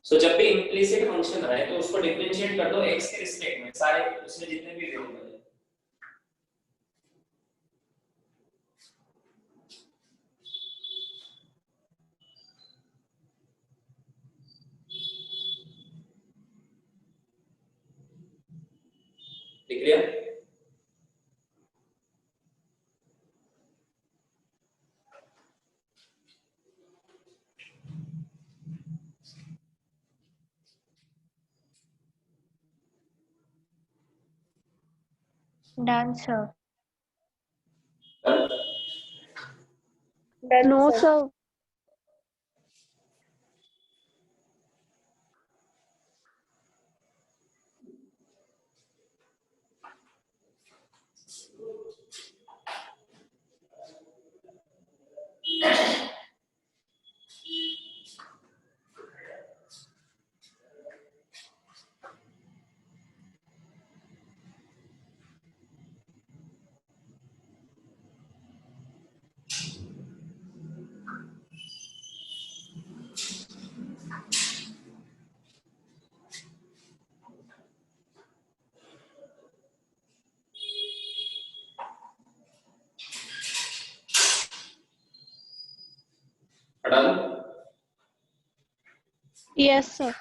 सो जब भी इम्प्लिसिट फंक्शन आए तो उसको डिफरेंशिएट कर दो x के रिस्पेक्ट में, सारे उसमें जितने भी वेरिएबल है। लिख लिया? Done, sir. No, sir. हटा दो। Yes, sir.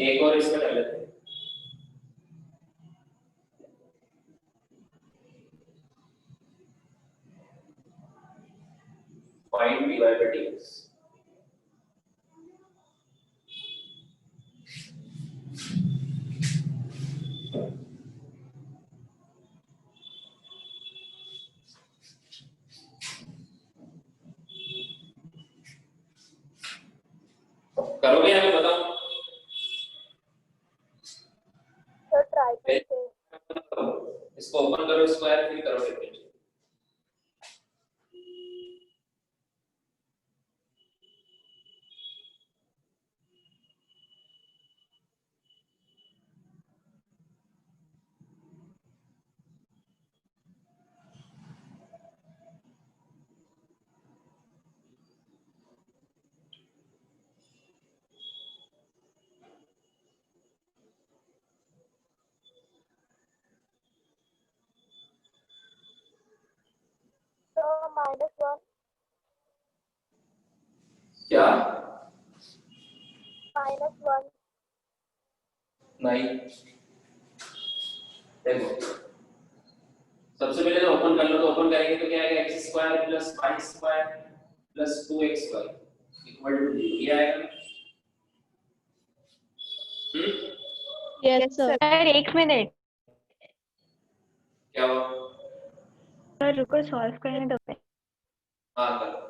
एक और इसमें कर लेते हैं। Find dy by dx. करोगे या मैं बताऊं? Sir, try to say. इसको ओपन करो स्क्वायर, फिर करो डिफरेंशिएट। So, -1. क्या? -1. नहीं, देखो सबसे पहले तो ओपन कर लो, तो ओपन करेंगे तो क्या आएगा x square plus y square plus 2x square equal to 0, ये आएगा। Yes, sir. Sir, 1 minute. क्या हुआ? सर, रुको, सॉल्व करने दो। हाँ करो।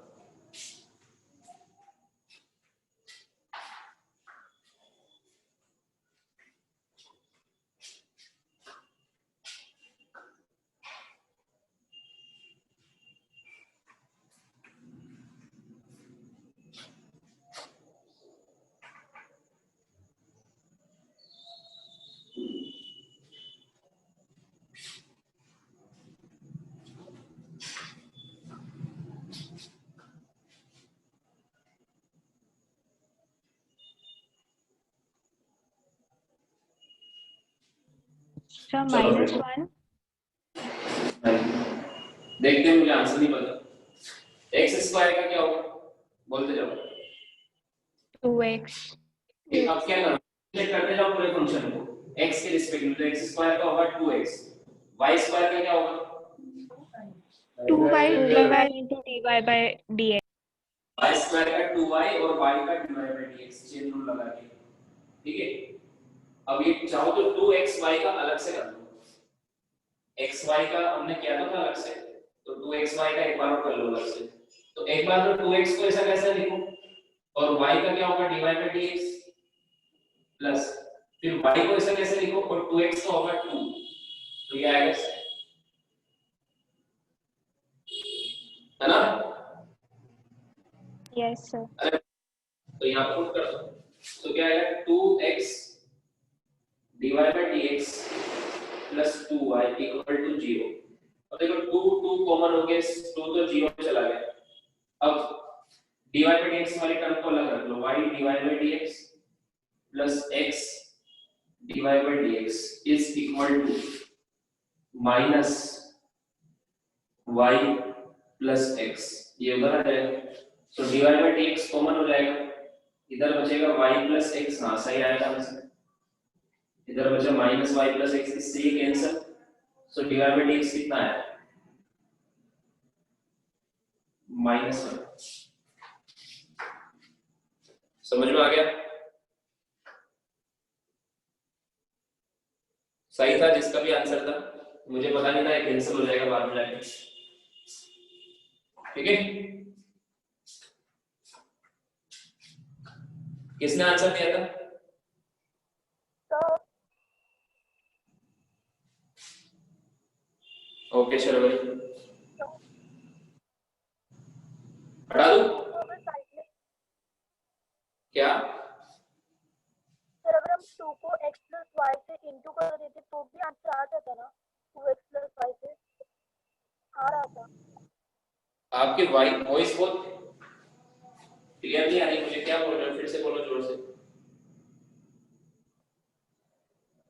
सर, चलो -1. देखते हैं, मुझे आंसर नहीं पता। x स्क्वायर का क्या होगा, बोलते जाओ। 2x. अब क्या करो, चेक करते जाओ पूरे फंक्शन को x के रिस्पेक्ट में। तो x स्क्वायर का होगा 2x, y स्क्वायर का क्या होगा 2y y into dy by dx. y square का 2y और y का dy by dx chain rule लगा के, ठीक है। अब ये चाहो तो 2xy का अलग से कर लो, xy का हमने किया था अलग से, तो 2xy का एक बार और कर लो अलग से। तो एक बार तो 2x को ऐसा कैसे लिखो, और y का क्या होगा dy by dx प्लस फिर y को ऐसा कैसे लिखो, और 2x का होगा 2, तो ये आएगा, है ना। Yes sir. तो यहाँ पुट कर दो, तो क्या आएगा 2x dy by dx plus 2y equal to 0। और देखो 2 कॉमन हो गया, 2 तो 0 पे चला गया। अब dy by dx वाली टर्म को अलग रख लो, y dy by dx plus x dy by dx is equal to minus y plus x, ये उधर आ जाएगा। तो dy by dx कॉमन हो जाएगा, इधर बचेगा y प्लस x, हाँ सही आएगा आंसर। इधर बचा माइनस y प्लस x, इससे ये cancel, so dy by dx कितना है -1। समझ में आ गया, सही था जिसका भी आंसर था, मुझे पता नहीं था ये कैंसिल हो जाएगा बाद में जाके, ठीक है। किसने आंसर दिया था? ओके चलो भाई, हटा दूं क्या? सर अगर हम 2 को x plus y से इंटू कर देते तो भी आंसर आ जाता ना, 2x plus y से आ रहा था। आपकी वॉइस बहुत क्लियर नहीं आ रही मुझे, क्या बोल रहे हो, फिर से बोलो जोर से।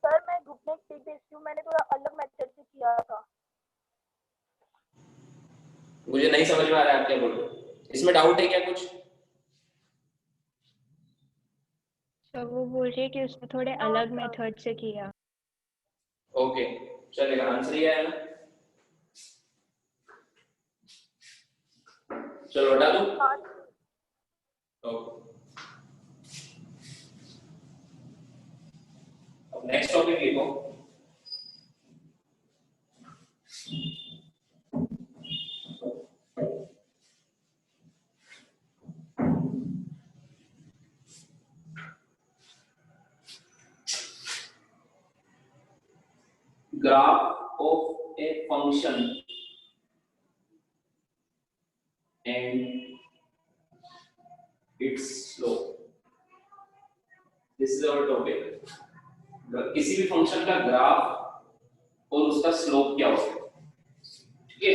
सर मैं ग्रुप में एक भेजती हूँ, मैंने थोड़ा अलग मेथड से किया था। मुझे नहीं समझ में आ रहा है आप क्या बोल रहे हो, इसमें डाउट है क्या कुछ? तो वो बोल रही है कि उसने थोड़े अलग मेथड से किया। ओके चलेगा, आंसर ये है ना, चलो हटा दूं। ओके अब नेक्स्ट टॉपिक लिखो। Graph of a function and its slope, this is our topic। किसी भी फंक्शन का ग्राफ और उसका स्लोप क्या होगा, ठीक है।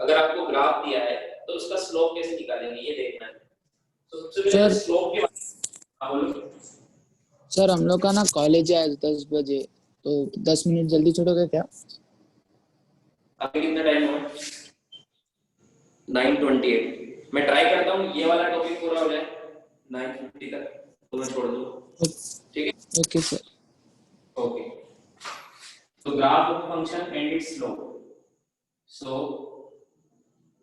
अगर आपको ग्राफ दिया है तो उसका स्लोप कैसे निकालेंगे ये देखना है। तो सबसे पहले स्लोप के बोलो। सर हम लोग का ना कॉलेज है आज 10 बजे, तो 10 मिनट जल्दी छोड़ोगे क्या? अभी कितना टाइम हुआ? 9:28। मैं ट्राई करता हूँ ये वाला टॉपिक पूरा हो जाए 9:50 तक, तो मैं छोड़ दूँ, ठीक है। Okay sir. ओके तो graph of function and its slope. So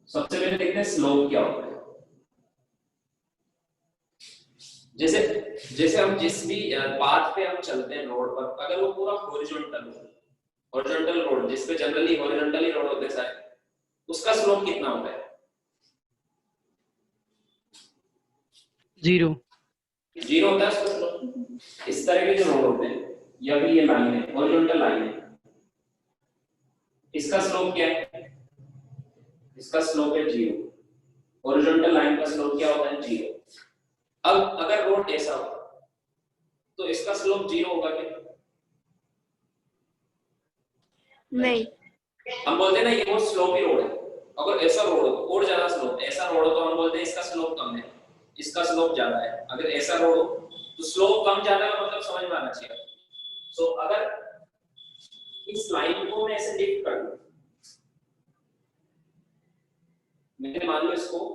सबसे पहले देखते हैं स्लोप क्या होता है। जैसे जैसे हम जिस भी पाथ पे हम चलते हैं रोड पर, अगर वो पूरा हॉरिजॉन्टल रोड जिस पे जनरली हॉरिजॉन्टल ही रोड होते हैं सारे, उसका स्लोप कितना होता है? 0 होता है उसका स्लोप। इस तरह के जो रोड होते हैं, या भी ये लाइन है हॉरिजॉन्टल लाइन है, इसका स्लोप क्या है? इसका स्लोप है 0। हॉरिजॉन्टल लाइन का स्लोप क्या होता है? 0। अब अगर रोड ऐसा हो तो इसका स्लोप 0 होगा क्या? नहीं। हम बोलते हैं ना ये बहुत स्लोपी रोड है। अगर ऐसा रोड हो और ज्यादा स्लोप, ऐसा रोड हो तो हम बोलते हैं इसका स्लोप कम है, इसका स्लोप ज्यादा है। अगर ऐसा रोड हो तो स्लोप कम ज्यादा का मतलब समझ में आना चाहिए। सो अगर इस लाइन को मैं ऐसे लिफ्ट कर दूं, मैंने मान लो इसको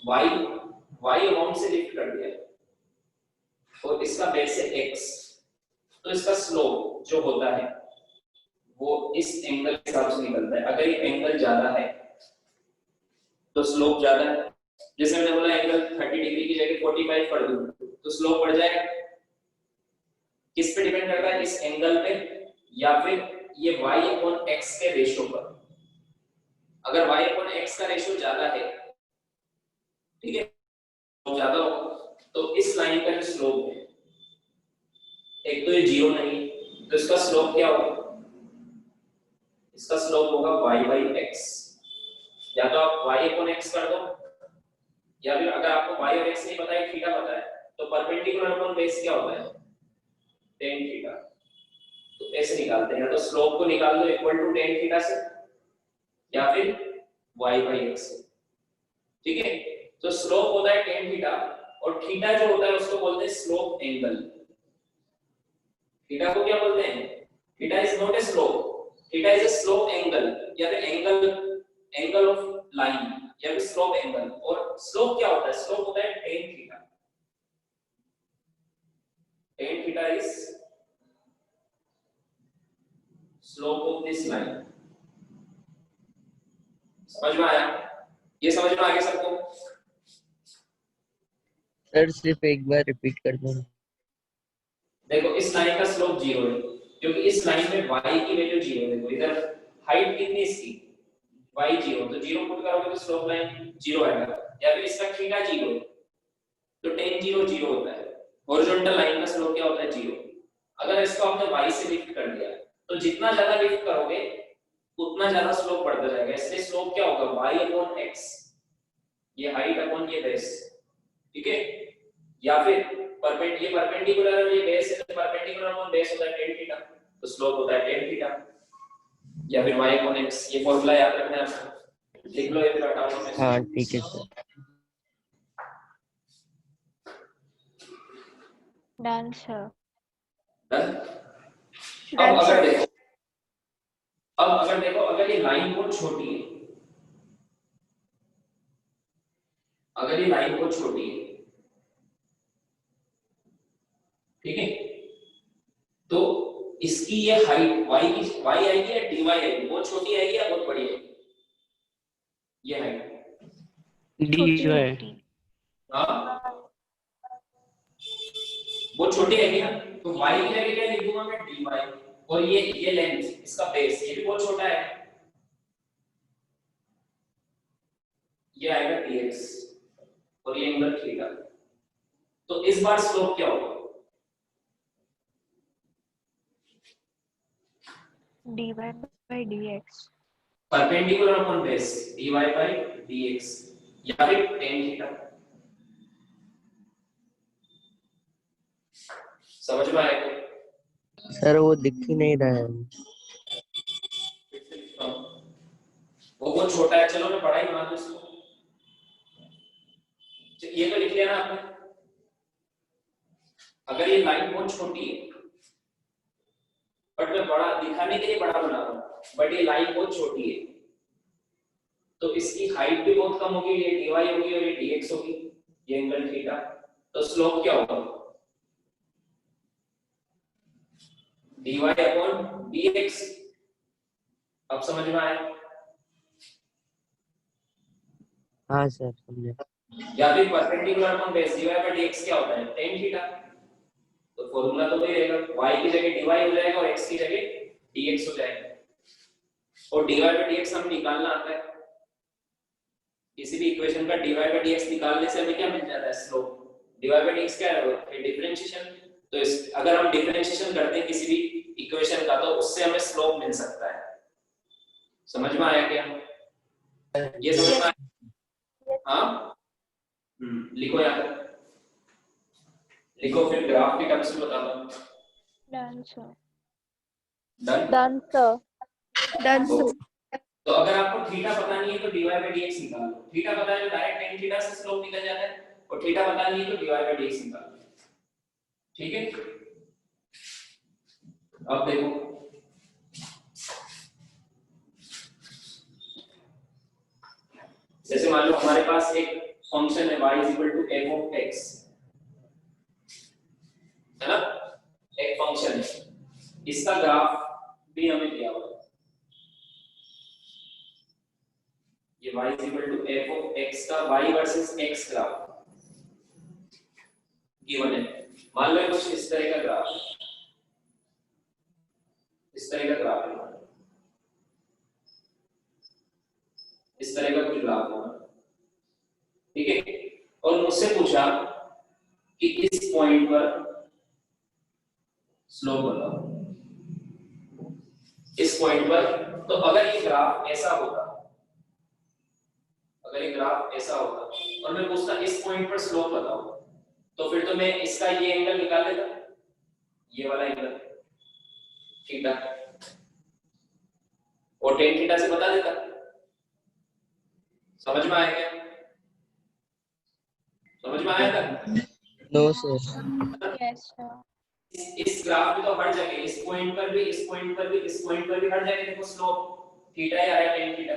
y होम से लिफ्ट कर दिया और इसका बेस है x, तो इसका स्लोप जो होता है वो इस एंगल के हिसाब से निकलता है। अगर ये एंगल ज्यादा है तो स्लोप ज्यादा है। जैसे मैंने बोला एंगल 30 डिग्री की जगह 45 कर दूं तो स्लोप बढ़ जाएगा। किस पे डिपेंड करता है? इस एंगल पे या फिर ये y/x के रेशियो पर। अगर y/x का रेशियो ज्यादा है, ठीक है, तो ज्यादा हो तो इस लाइन का जो स्लोप है, एक तो ये 0 नहीं, तो इसका स्लोप क्या होगा? इसका स्लोप होगा y/x। या तो आप y/x कर दो, या फिर अगर आपको y और x नहीं पता है, थीटा पता है, तो परपेंडिकुलर अपॉन बेस क्या होता है? tan theta. तो ऐसे निकालते हैं, या तो स्लोप को निकाल दो इक्वल टू tan थीटा से, या फिर y/x से। ठीक है, तो स्लोप होता है tan थीटा, और थीटा जो होता है उसको बोलते हैं स्लोप एंगल। थीटा को क्या बोलते हैं? Theta is not a slope, theta is a slope angle, या फिर एंगल ऑफ लाइन, या फिर स्लोप एंगल। और स्लोप क्या होता है? स्लोप होता है tan theta. tan theta is slope of this line. समझ में आया? ये समझ में आ गया सबको? सर सिर्फ एक बार रिपीट कर दो। देखो इस लाइन का स्लोप 0 है, क्योंकि इस लाइन में y की वैल्यू 0 है। देखो इधर हाइट कितनी इसकी? y 0, तो 0 पुट करोगे तो स्लोप लाइन 0 आएगा। या फिर इसका थीटा 0 है, तो tan 0 0 होता है। हॉरिजॉन्टल लाइन का स्लोप क्या होता है? 0। अगर इसको आपने y से लिफ्ट कर दिया, तो जितना ज्यादा लिफ्ट करोगे उतना ज्यादा स्लोप बढ़ता जाएगा। इसलिए स्लोप क्या होगा? y/x, ये हाइट अपॉन ये बेस। ठीक है, या फिर ये परपेंडिकुलर है, ये बेस है, तो परपेंडिकुलर अपॉन बेस होता है tan थीटा, तो स्लोप होता है tan थीटा। या फिर y/x, ये फार्मूला याद रखना है आपको, लिख लो ये फिर हटाओ में। हाँ ठीक है सर। Done sir. डन। अब अगर देखो अगर ये लाइन बहुत छोटी है, अगर ये लाइन बहुत छोटी है, ठीक है, तो इसकी ये हाइट y आएगी या dy आएगी? बहुत छोटी आएगी या बहुत बड़ी आएगी? ये हाइट dy। हाँ, बहुत छोटी आएगी ना, तो y की जगह क्या लिख दूंगा मैं? dy। और ये लेंथ, इसका बेस, ये भी बहुत छोटा है, ये आएगा dx, और ये एंगल थीटा। तो इस बार स्लोप क्या होगा? dy by dx। Perpendicular upon base, dy by dx, या फिर tan थीटा। समझ में आया? सर वो दिख ही नहीं रहा है। वो बहुत छोटा है, चलो मैं बड़ा ही मान लूं इसको। ये तो लिख लिया ना आपने। अगर ये लाइन बहुत छोटी है, बट मैं बड़ा दिखाने के लिए बड़ा बना रहा हूं, बट ये लाइन बहुत छोटी है, तो इसकी हाइट भी बहुत कम होगी, ये dy होगी और ये dx होगी, ये एंगल थीटा। तो स्लोप क्या होगा? dy upon dx। अब समझ में आया? हाँ सर समझे। या फिर perpendicular upon base, dy by dx क्या होता है? tan theta. तो फॉर्मूला तो वही रहेगा, y की जगह dy हो जाएगा और x की जगह dx हो जाएगा। और dy by dx हम निकालना आता है, किसी भी इक्वेशन का dy by dx निकालने से हमें क्या मिल जाता है? स्लोप। dy by dx क्या है? डिफरेंशिएशन। तो अगर हम डिफरेंशिएशन करते हैं किसी भी इक्वेशन का, तो उससे हमें स्लोप मिल सकता है। समझ में आया क्या? ये समझ में आया? हाँ, लिखो यहाँ पर, लिखो, फिर ग्राफ के टर्म्स में बता दो। Done sir. Done sir. Done sir. तो अगर आपको थीटा पता नहीं है तो dy by dx निकाल लो। थीटा पता है तो डायरेक्ट tan थीटा से स्लोप निकल जाता है, और थीटा पता नहीं है तो dy by dx निकाल लो। ठीक है, अब देखो जैसे मान लो हमारे पास एक फंक्शन है y f of x, है ना, एक फंक्शन है, इसका ग्राफ भी हमें दिया हुआ है, ये y is equal to f of x का y versus x graph given है। मान लो कुछ इस तरह का ग्राफ है, इस तरह का ग्राफ है, इस तरह का कुछ ग्राफ होगा, ठीक है। और मुझसे पूछा कि इस पॉइंट पर स्लोप बताओ, इस पॉइंट पर। तो अगर ये ग्राफ ऐसा होता, अगर ये ग्राफ ऐसा होता और मैं पूछता इस पॉइंट पर स्लोप बताओ, तो फिर तो मैं इसका ये एंगल निकाल लेता, ये वाला एंगल थीटा, और tan थीटा से बता देता। समझ में आया क्या? समझ में आया था? No sir. Yes sir. इस ग्राफ में तो हर जगह, इस पॉइंट पर भी, इस पॉइंट पर भी, इस पॉइंट पर भी हर जगह देखो स्लोप थीटा ही आया, tan थीटा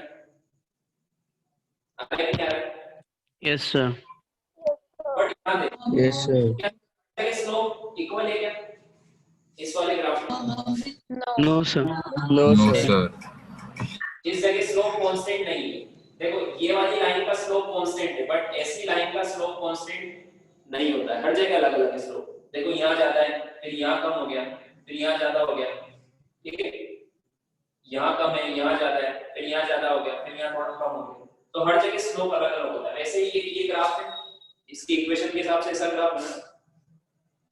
आया क्या है? Yes sir. बट यहां देखो, यस सर। क्या स्लोप इक्वल है क्या इस वाले ग्राफ में? No sir. No no sir. Sir. इस जगह स्लोप कांस्टेंट नहीं है। देखो ये वाली लाइन का स्लोप कांस्टेंट है, बट ऐसी लाइन का स्लोप कांस्टेंट नहीं होता है, हर जगह अलग अलग है स्लोप। देखो यहाँ ज्यादा है, फिर यहाँ कम हो गया, फिर यहाँ ज्यादा हो गया, ठीक है। यहाँ कम है, यहाँ ज्यादा है, फिर यहाँ ज्यादा हो गया, फिर यहाँ थोड़ा कम हो गया। तो हर जगह स्लोप अलग अलग होता है। वैसे ही ये ग्राफ है, इसकी इक्वेशन के हिसाब से ऐसा ग्राफ बना।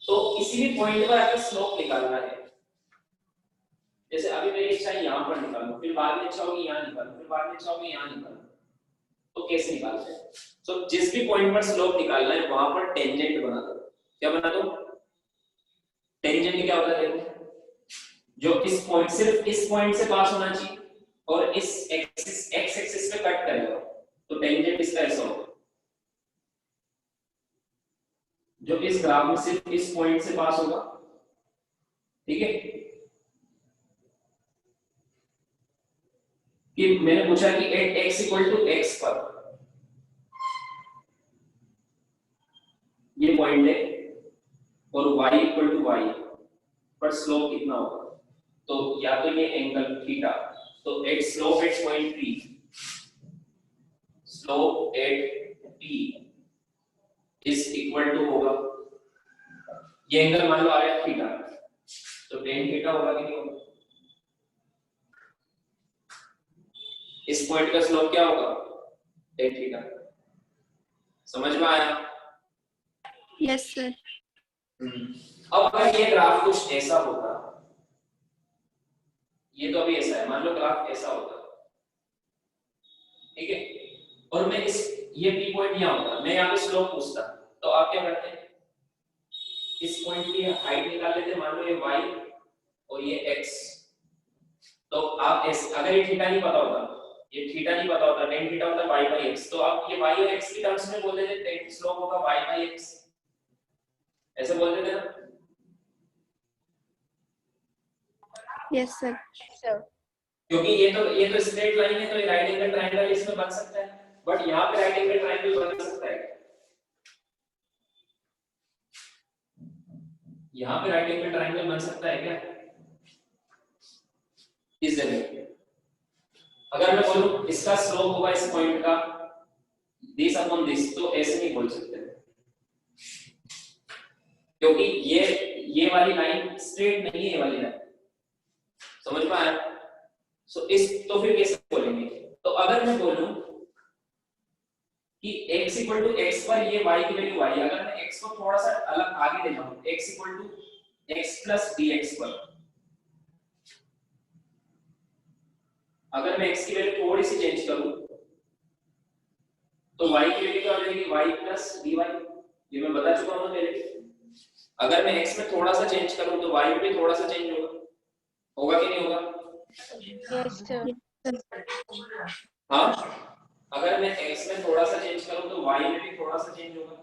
तो किसी भी पॉइंट पर अगर स्लोप निकालना है, जैसे अभी मेरी इच्छा है यहाँ पर निकालूं, फिर बाद में इच्छा होगी यहाँ निकालूं, फिर बाद में इच्छा होगी यहाँ निकालूं, तो कैसे निकालते हैं? तो जिस भी पॉइंट पर स्लोप निकालना है वहां पर टेंजेंट बना दो। क्या बना दो? टेंजेंट क्या होता है? देखो, जो इस पॉइंट, सिर्फ इस पॉइंट से पास होना चाहिए और इस एक्सिस, एक्स एक्सिस पे कट करेगा, तो टेंजेंट इसका ऐसा होगा। जो इस ग्राफ में सिर्फ इस पॉइंट से पास होगा, ठीक है। कि मैंने पूछा कि at x equal to x पर ये पॉइंट है और y इक्वल टू y पर स्लोप कितना होगा? तो या तो ये एंगल थीटा, तो at slope at point P, slope at P is equal to होगा, ये एंगल मान लो आ गया थीटा, तो tan थीटा होगा कि नहीं होगा? इस पॉइंट का स्लोप क्या होगा? tan theta. समझ में आया? Yes sir. अब अगर ये ग्राफ कुछ ऐसा होता, ये तो अभी ऐसा है, मान लो ग्राफ ऐसा होता, ठीक है, और मैं इस, ये P पॉइंट यहाँ होता, मैं यहाँ पे स्लोप पूछता, तो आप क्या करते हैं? इस पॉइंट की हाइट निकाल लेते, मान लो ये y और ये x, तो आप अगर ये थीटा नहीं पता होता, ये थीटा नहीं पता होता, tan थीटा होता y by x, तो आप ये y और x की टर्म्स में बोल देते tan स्लोप होगा y by x, ऐसे बोल देते ना? Yes sir. सर क्योंकि ये तो स्ट्रेट लाइन है, तो ये राइट एंगल ट्रायंगल इसमें बन सकता है, बट यहाँ पे राइट एंगल ट्रायंगल बन सकता है, यहाँ पे राइट एंगल ट्रायंगल बन सकता है क्या इस जगह? अगर मैं बोलूं इसका स्लोप होगा इस पॉइंट का दिस अपॉन दिस, तो ऐसे नहीं बोल सकते, क्योंकि ये वाली लाइन स्ट्रेट नहीं है, ये वाली लाइन। समझ में आया? सो इस, तो फिर कैसे बोलेंगे? तो अगर मैं बोलूं कि x इक्वल टू x पर ये y की वैल्यू y, अगर मैं x को थोड़ा सा अलग आगे ले जाऊं, x equal to x plus dx पर, अगर मैं x की वैल्यू थोड़ी सी चेंज करूं, तो y की वैल्यू क्या हो जाएगी? y प्लस dy, ये मैं बता चुका हूं पहले। अगर मैं x में थोड़ा सा चेंज करूं तो y में भी थोड़ा सा चेंज होगा कि नहीं होगा? Yes sir. हाँ, अगर मैं x में थोड़ा सा चेंज करूं तो y में भी थोड़ा सा चेंज होगा।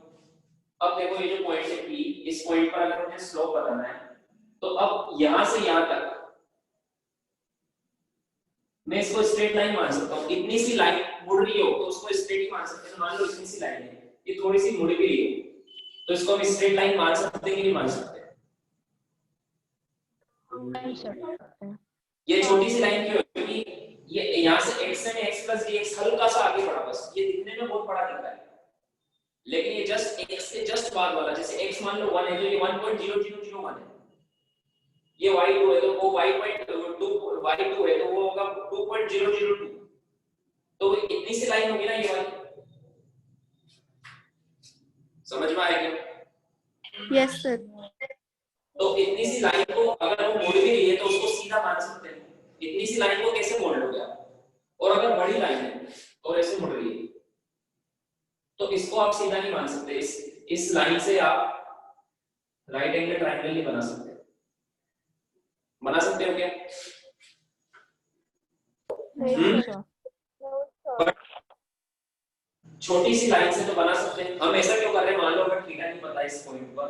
अब देखो ये जो पॉइंट है P, इस पॉइंट पर अगर मुझे स्लोप बताना है, तो अब यहां से यहां तक मैं इसको स्ट्रेट लाइन मान सकता हूं। इतनी सी लाइन मुड़ रही हो तो उसको स्ट्रेट ही मान सकते हैं। मान लो इतनी सी लाइन है, ये थोड़ी सी मुड़ भी रही है, तो इसको हम स्ट्रेट लाइन मान सकते हैं कि नहीं मान सकते? ये छोटी सी लाइन क्यों है? क्योंकि ये यहाँ से x and x plus dx हल्का सा आगे बढ़ा, बस ये दिखने में बहुत बड़ा दिख रहा है, लेकिन ये जस्ट x से जस्ट बाद वाला, जैसे x मान लो 1 है तो ये 1.0001 है, ये y2 है तो वो y2 है तो वो होगा 2.002, तो इतनी सी लाइन होगी ना ये वाली, समझ में आया क्या? Yes sir. तो इतनी सी लाइन को अगर वो मोड़ भी रही है तो उसको सीधा मान सकते हैं, इतनी सी लाइन को कैसे मोड़ लोगे आप? और अगर बड़ी लाइन है और ऐसे मुड़ रही है तो इसको आप सीधा नहीं मान सकते, इस लाइन से आप राइट एंगल ट्रायंगल नहीं बना सकते। बना सकते हो क्या? छोटी सी लाइन से तो बना सकते हैं। हम ऐसा क्यों कर रहे हैं? मान लो अगर थीटा नहीं पता इस पॉइंट पर,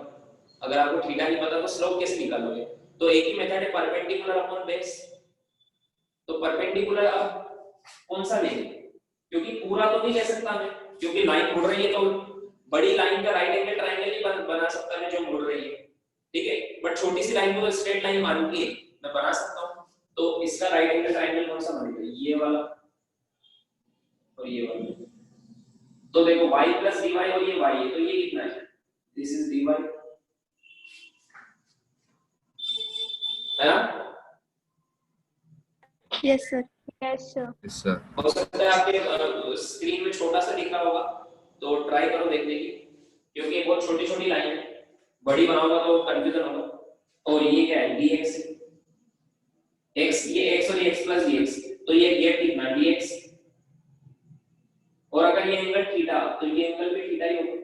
अगर आपको थीटा नहीं पता तो स्लोप कैसे निकालोगे? तो एक ही मेथड है, परपेंडिकुलर अपॉन बेस। तो परपेंडिकुलर अब कौन सा लेंगे? क्योंकि पूरा तो नहीं ले सकता मैं, क्योंकि लाइन मुड़ रही है तो बड़ी लाइन का राइट एंगल ट्रायंगल ही बना सकता है जो मुड़ रही है, ठीक है, बट छोटी सी लाइन को स्ट्रेट लाइन मानूंगी मैं बना सकता हूं। तो इसका राइट एंगल ट्रायंगल कौन सा बनेगा? ये वाला और ये वाला। तो देखो y प्लस dy और ये y है तो ये कितना है? दिस इज dy, है ना? Yes sir. Yes sir. Yes, sir. हो सकता है आपके स्क्रीन में छोटा सा दिख रहा होगा, तो ट्राई करो देखने की, क्योंकि बहुत छोटी छोटी लाइन है, बड़ी बनाओगे तो कंफ्यूजन होगा। और ये क्या है? dx, x, ये x और ये x प्लस dx, तो ये गेट कितना? dx। और अगर ये एंगल थीटा तो ये एंगल भी थीटा ही होगा,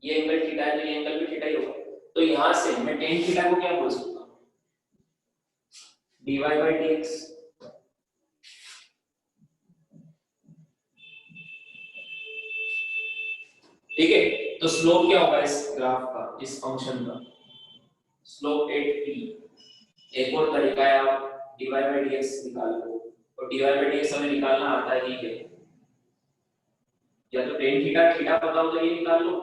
ये एंगल थीटा है तो ये एंगल भी थीटा ही होगा। तो यहां से मैं tan थीटा को क्या बोल सकता हूं? dy by dx। ठीक है, तो स्लोप क्या होगा इस ग्राफ का, इस फंक्शन का? Slope 8p। एक और तरीका है, आप dy by dx निकाल लो, और dy by dx हमें निकालना आता है, ठीक है, या तो tan थीटा थीटा पता हो तो ये निकाल लो,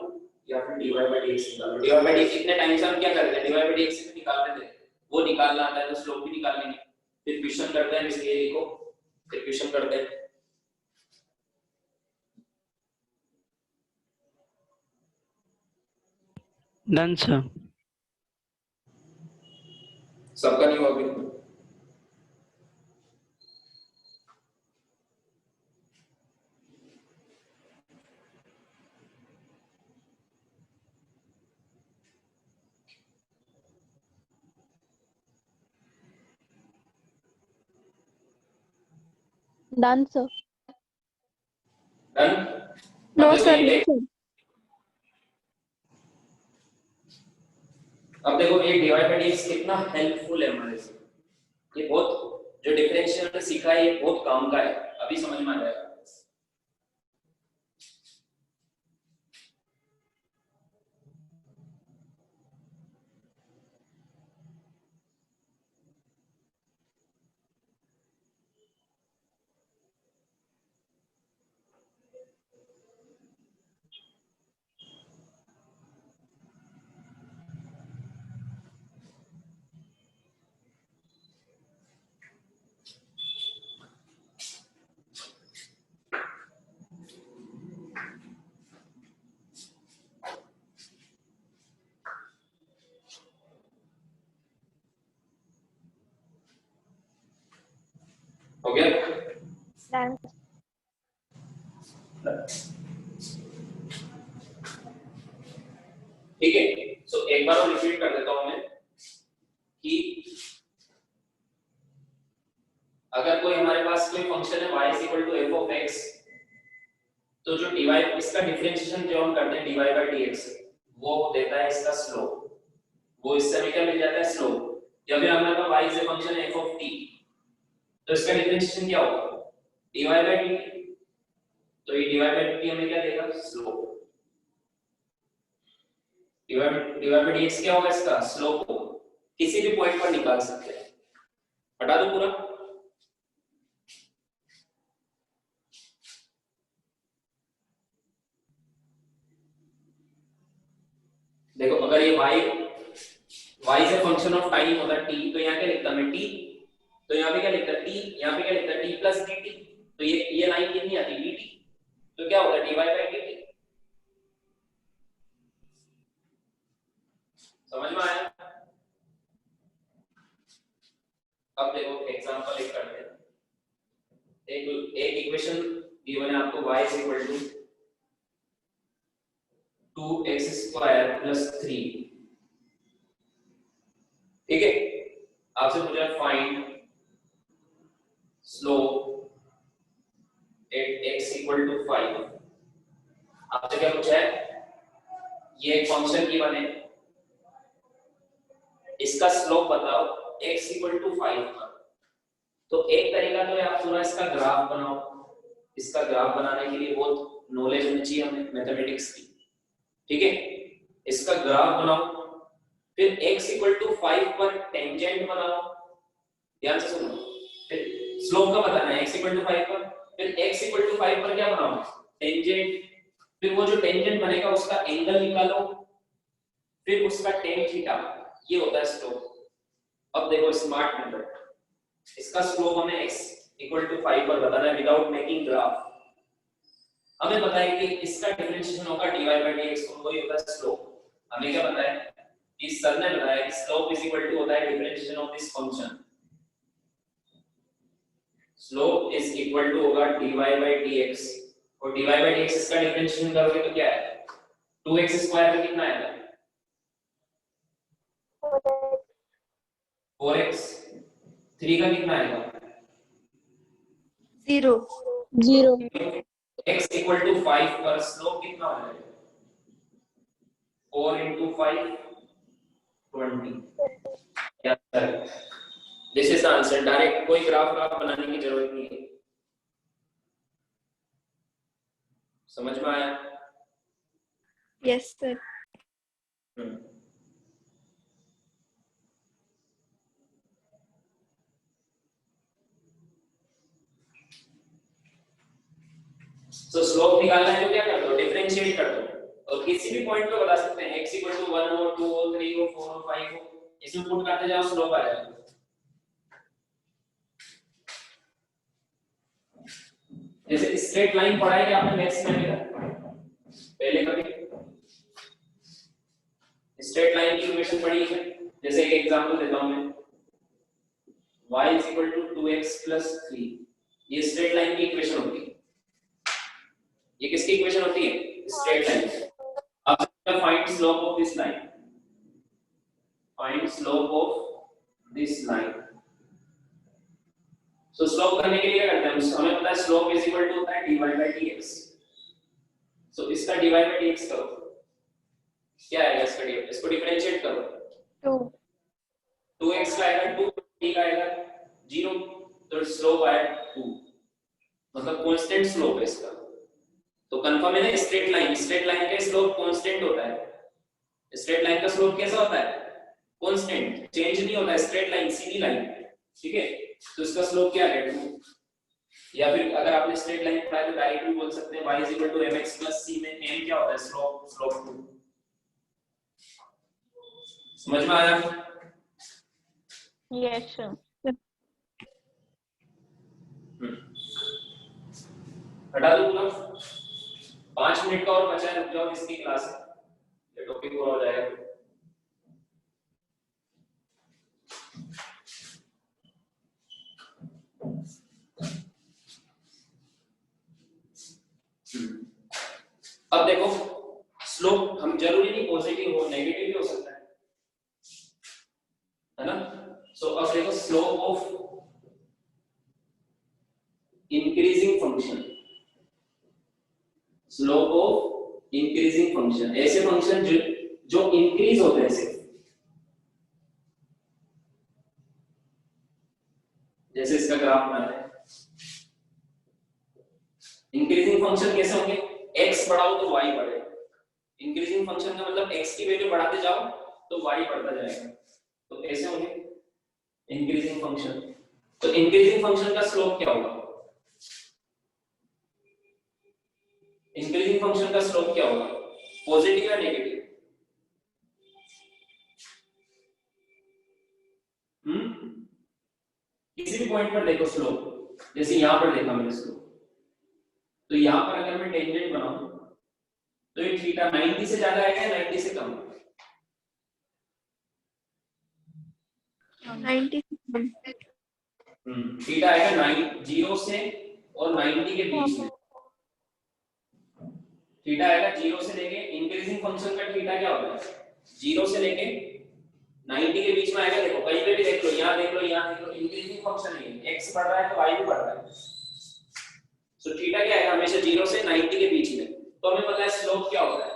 या फिर dy by dx निकाल लो। dy by dx इतने टाइम से हम क्या करते हैं? dy by dx से निकालते थे, वो निकालना आता है तो स्लोप भी निकाल लेंगे, फिर क्वेश्चन करते हैं इसके को, फिर क्वेश्चन करते हैं। Done sir. सबका नहीं हुआ अभी? Done sir. डन? नो अब सर। देखो अब देखो ये dy by dx कितना हेल्पफुल है हमारे से, ये बहुत, जो डिफरेंशियल में सीखा है ये बहुत काम का है, अभी समझ में आ जाएगा। हो गया? डन। ठीक है, सो एक बार और रिपीट कर देता हूं मैं कि अगर कोई हमारे पास कोई फंक्शन है y f of x, तो जो dy, इसका डिफरेंशिएशन जो हम करते हैं dy by dx, वो देता है इसका स्लोप, वो इससे हमें क्या मिल जाता है? स्लोप। या फिर हमारे पास y से फंक्शन है f of t, तो इसका डिफरेंशिएशन क्या होगा? dy by dt, तो ये dy by dt हमें क्या देगा? स्लोप। dy by dx क्या होगा? इसका स्लोप को किसी भी पॉइंट पर निकाल सकते हैं। हटा दो पूरा। देखो अगर ये y y से फंक्शन ऑफ टाइम होता है t, तो यहाँ क्या लिखता मैं t, तो यहाँ पे क्या लिखता t, यहाँ पे क्या लिखता t प्लस dt, तो ये लाइन कितनी आती dt, तो क्या होगा dy बाई dt। समझ में आया? अब देखो एग्जांपल एक करते हैं। एक इक्वेशन गिवन है आपको y is equal to 2x square plus 3, ठीक है। आपसे पूछा find slope at x equal to 5। आपसे क्या पूछा है, ये एक फंक्शन गिवन है, इसका स्लोप बताओ x इक्वल टू 5 पर। तो एक तरीका तो है आप पूरा इसका ग्राफ बनाओ, इसका ग्राफ बनाने के लिए बहुत नॉलेज होनी चाहिए हमें मैथमेटिक्स की, ठीक है। इसका ग्राफ बनाओ, फिर x इक्वल टू 5 पर टेंजेंट बनाओ, ध्यान से सुनो, फिर स्लोप का बताना है x इक्वल टू 5 पर, फिर x इक्वल टू 5 पर क्या बनाओ टेंजेंट, फिर वो जो टेंजेंट बनेगा उसका एंगल निकालो, फिर उसका tan थीटा, ये होता है स्लोप। अब देखो स्मार्ट मेथड, इसका स्लोप हमें x इक्वल टू 5 पर बताना है विदाउट मेकिंग ग्राफ। हमें पता है कि इसका डिफरेंशिएशन होगा dy by dx, वही होता है स्लोप। हमें क्या पता है, इस सर ने बताया कि स्लोप इज इक्वल टू होता है differentiation of this function, slope is equal to होगा dy by dx, और dy by dx इसका डिफरेंशिएशन करोगे तो क्या है 2x स्क्वायर का कितना आएगा 4x, 3 का कितना आएगा 0 x इक्वल टू 5 पर स्लोप कितना हो जाएगा 4 into 5 20। क्या sir, this is answer. Direct कोई ग्राफ बनाने की जरूरत नहीं है। समझ में आया? Yes sir. तो स्लोप निकालना है तो क्या कर दो, डिफरेंशिएट कर दो, और किसी भी पॉइंट पे बता सकते हैं x इक्वल टू 1 हो 2 हो 3 हो 4 हो 5 हो, इसमें पुट करते जाओ स्लोप आ जाएगा। जैसे स्ट्रेट लाइन पढ़ा है कि आपने मैथ्स में पहले कभी स्ट्रेट लाइन की इक्वेशन पढ़ी है? जैसे एक एग्जांपल देता हूं मैं, y is equal to 2x plus 3, ये स्ट्रेट लाइन की इक्वेशन होती है। ये किसकी इक्वेशन होती है? Straight line. अब find slope of this line, find slope of this line. So slope करने के लिए क्या करते हैं, हमें पता है स्लोप इज इक्वल टू होता है dy by dx। सो इसका dy by dx करो, क्या आएगा इसका dy, इसको डिफरेंशिएट करो, 2x का आएगा 2, t का आएगा 0, तो स्लोप आएगा 2, मतलब कांस्टेंट स्लोप है इसका। तो कंफर्म है ना, स्ट्रेट लाइन का स्लोप कांस्टेंट होता है। स्ट्रेट लाइन का स्लोप कैसा होता है? कांस्टेंट, चेंज नहीं होता है, स्ट्रेट लाइन सीधी लाइन, ठीक है। तो इसका स्लोप क्या है 2, या फिर अगर आपने स्ट्रेट लाइन पढ़ा है तो डायरेक्टली बोल सकते हैं y is equal to mx plus c में m क्या होता है स्लोप 2। समझ में आया? Yes sir. हटा दो पूरा, 5 मिनट का और बचा है, रुक जाओ, इसकी क्लास है, ये टॉपिक पूरा हो जाएगा। अब देखो स्लोप हम जरूरी नहीं पॉजिटिव हो, नेगेटिव भी हो सकता है ना। सो अब देखो slope of increasing function, slope of increasing function, ऐसे फंक्शन जो इंक्रीज होते हैं सिर्फ, जैसे इसका ग्राफ बना है। इंक्रीजिंग फंक्शन कैसे होंगे, x बढ़ाओ तो y बढ़े। इंक्रीजिंग फंक्शन का मतलब x की वैल्यू बढ़ाते जाओ तो y बढ़ता जाएगा, तो ऐसे होंगे इंक्रीजिंग फंक्शन। तो इंक्रीजिंग फंक्शन का स्लोप क्या होगा, इंक्रीजिंग फंक्शन का स्लोप क्या होगा, पॉजिटिव या नेगेटिव? किसी भी पॉइंट पर देखो स्लोप, जैसे यहाँ पर देखा मैंने स्लोप, तो यहाँ पर अगर मैं टेंजेंट बनाऊं तो ये थीटा 90 से ज्यादा आएगा या 90 से कम? 90 थीटा आएगा 0 से और 90 के बीच में। थीटा आएगा 0 से लेके, इंक्रीजिंग फंक्शन का थीटा क्या होता है? 0 से लेके 90 के बीच में आएगा। देखो कहीं पे भी देख लो, यहाँ देख लो, यहाँ देख लो, इंक्रीजिंग फंक्शन है, x बढ़ रहा है तो y भी बढ़ रहा है। सो थीटा क्या है? हमेशा 0 से 90 के बीच में। तो हमें पता है स्लोप क्या होता है।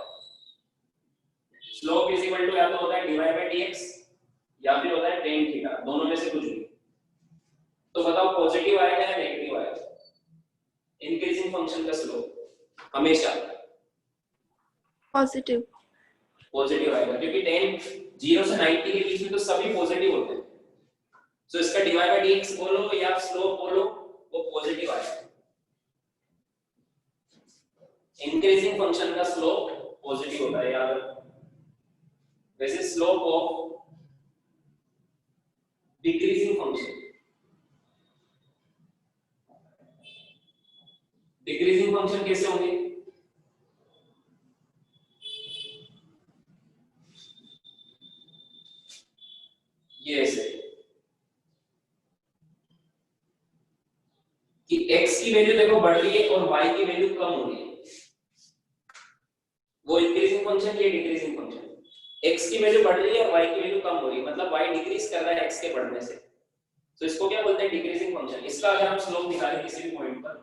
स्लोप इज इक्वल टू या तो होता है dy बाय dx या फिर होता है tan थीटा, दोनों में से कुछ भी। तो बताओ पॉजिटिव आएगा या नेगेटिव आएगा? इंक्रीजिंग फंक्शन का स्लोप हमेशा पॉजिटिव आएगा, क्योंकि tan 0 से 90 के बीच में तो सभी पॉजिटिव होते हैं। सो इसका dy बाय dx बोलो या स्लोप बोलो, वो पॉजिटिव आएगा। इंक्रीजिंग फंक्शन का स्लोप पॉजिटिव होता है, याद रखो। वैसे slope of decreasing function, decreasing function कैसे होंगे? ये ऐसे कि x की वैल्यू देखो बढ़ रही है और y की वैल्यू कम हो रही है, वो इंक्रीजिंग फंक्शन या डिक्रीजिंग फंक्शन? x की वैल्यू बढ़ रही है और y की वैल्यू कम हो रही है, मतलब y डिक्रीज कर रहा है x के बढ़ने से, तो इसको क्या बोलते हैं? Decreasing function. इसका अगर हम स्लोप निकालें किसी भी पॉइंट पर,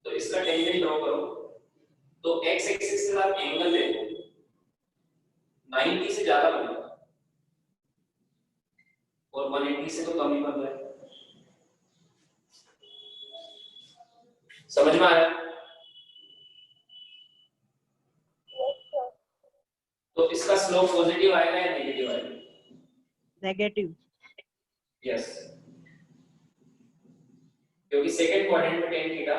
तो इसका टेंजेंट ड्रॉ करो, तो x एक्सिस के साथ एंगल देखो 90 से ज्यादा बनेगा और 180 से तो कम ही बन रहा है। समझ में आया? तो इसका स्लोप पॉजिटिव आएगा या नेगेटिव आएगा? नेगेटिव। यस, क्योंकि सेकंड क्वाड्रेंट में tan थीटा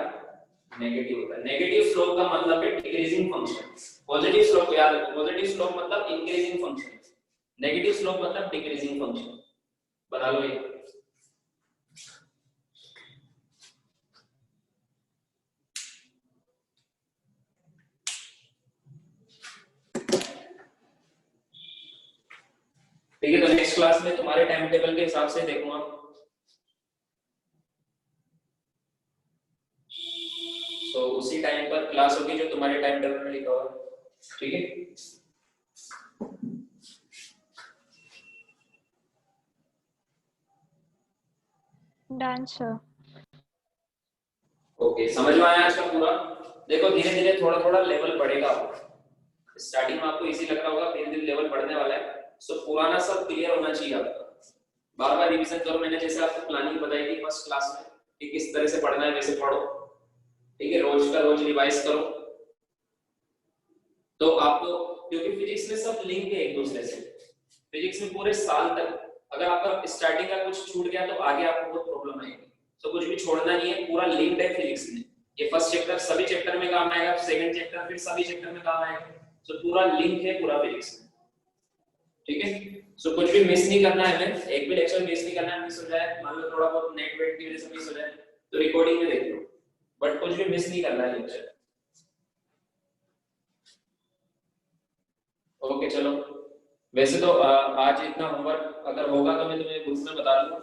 नेगेटिव होता है। नेगेटिव स्लोप का मतलब है डिक्रीजिंग फंक्शन। पॉजिटिव स्लोप याद रखो, पॉजिटिव स्लोप मतलब इंक्रीजिंग फंक्शन, नेगेटिव स्लोप मतलब डिक्रीजिंग फंक्शन। बना लो ये। ठीक है, तो नेक्स्ट क्लास में तुम्हारे टाइम टेबल के हिसाब से देखूंगा। तो उसी टाइम पर क्लास होगी जो तुम्हारे टाइम टेबल में लिखा हुआ है। ठीक है, डांस सर। ओके, समझ में आया आज का पूरा? देखो धीरे धीरे थोड़ा थोड़ा लेवल बढ़ेगा। स्टार्टिंग में आपको इजी लग रहा होगा, धीरे धीरे लेवल बढ़ने वाला है। सो पुराना सब क्लियर होना चाहिए आपका। बार बार रिवीजन करो। मैंने जैसे आपको प्लानिंग बताई थी फर्स्ट क्लास में कि किस तरह से पढ़ना है, वैसे पढ़ो। ठीक है, रोज का रोज रिवाइज करो। तो आपको, क्योंकि फिजिक्स में सब लिंक है एक दूसरे से, फिजिक्स में पूरे साल तक अगर आपका स्टार्टिंग का कुछ छूट गया तो आगे आपको बहुत प्रॉब्लम आएगी। तो कुछ भी छोड़ना नहीं है, पूरा लिंक्ड है फिजिक्स में। ये फर्स्ट चैप्टर सभी चैप्टर में काम आएगा, सेकंड चैप्टर फिर सभी चैप्टर में काम आएगा। तो पूरा लिंक है पूरा फिजिक्स में। ठीक है, सो कुछ भी मिस नहीं करना है। हमें एक भी लेक्चर मिस नहीं करना है। मिस हो जाए, मान लो थोड़ा बहुत नेट वेट की वजह से मिस हो जाए तो रिकॉर्डिंग में देख लो, बट कुछ भी मिस नहीं करना है लेक्चर। ओके चलो, वैसे तो आज इतना होमवर्क अगर होगा तो मैं तुम्हें ग्रुप में बता दूंगा,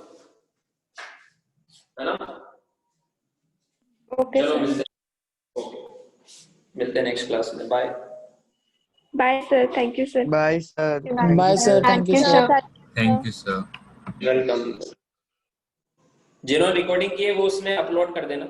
है ना? ओके चलो सर। मिलते हैं नेक्स्ट क्लास में। Bye bye sir, thank you sir. Bye sir. Bye sir, thank you sir. Thank you sir. Welcome. जिन्होंने रिकॉर्डिंग की है वो उसमें अपलोड कर देना।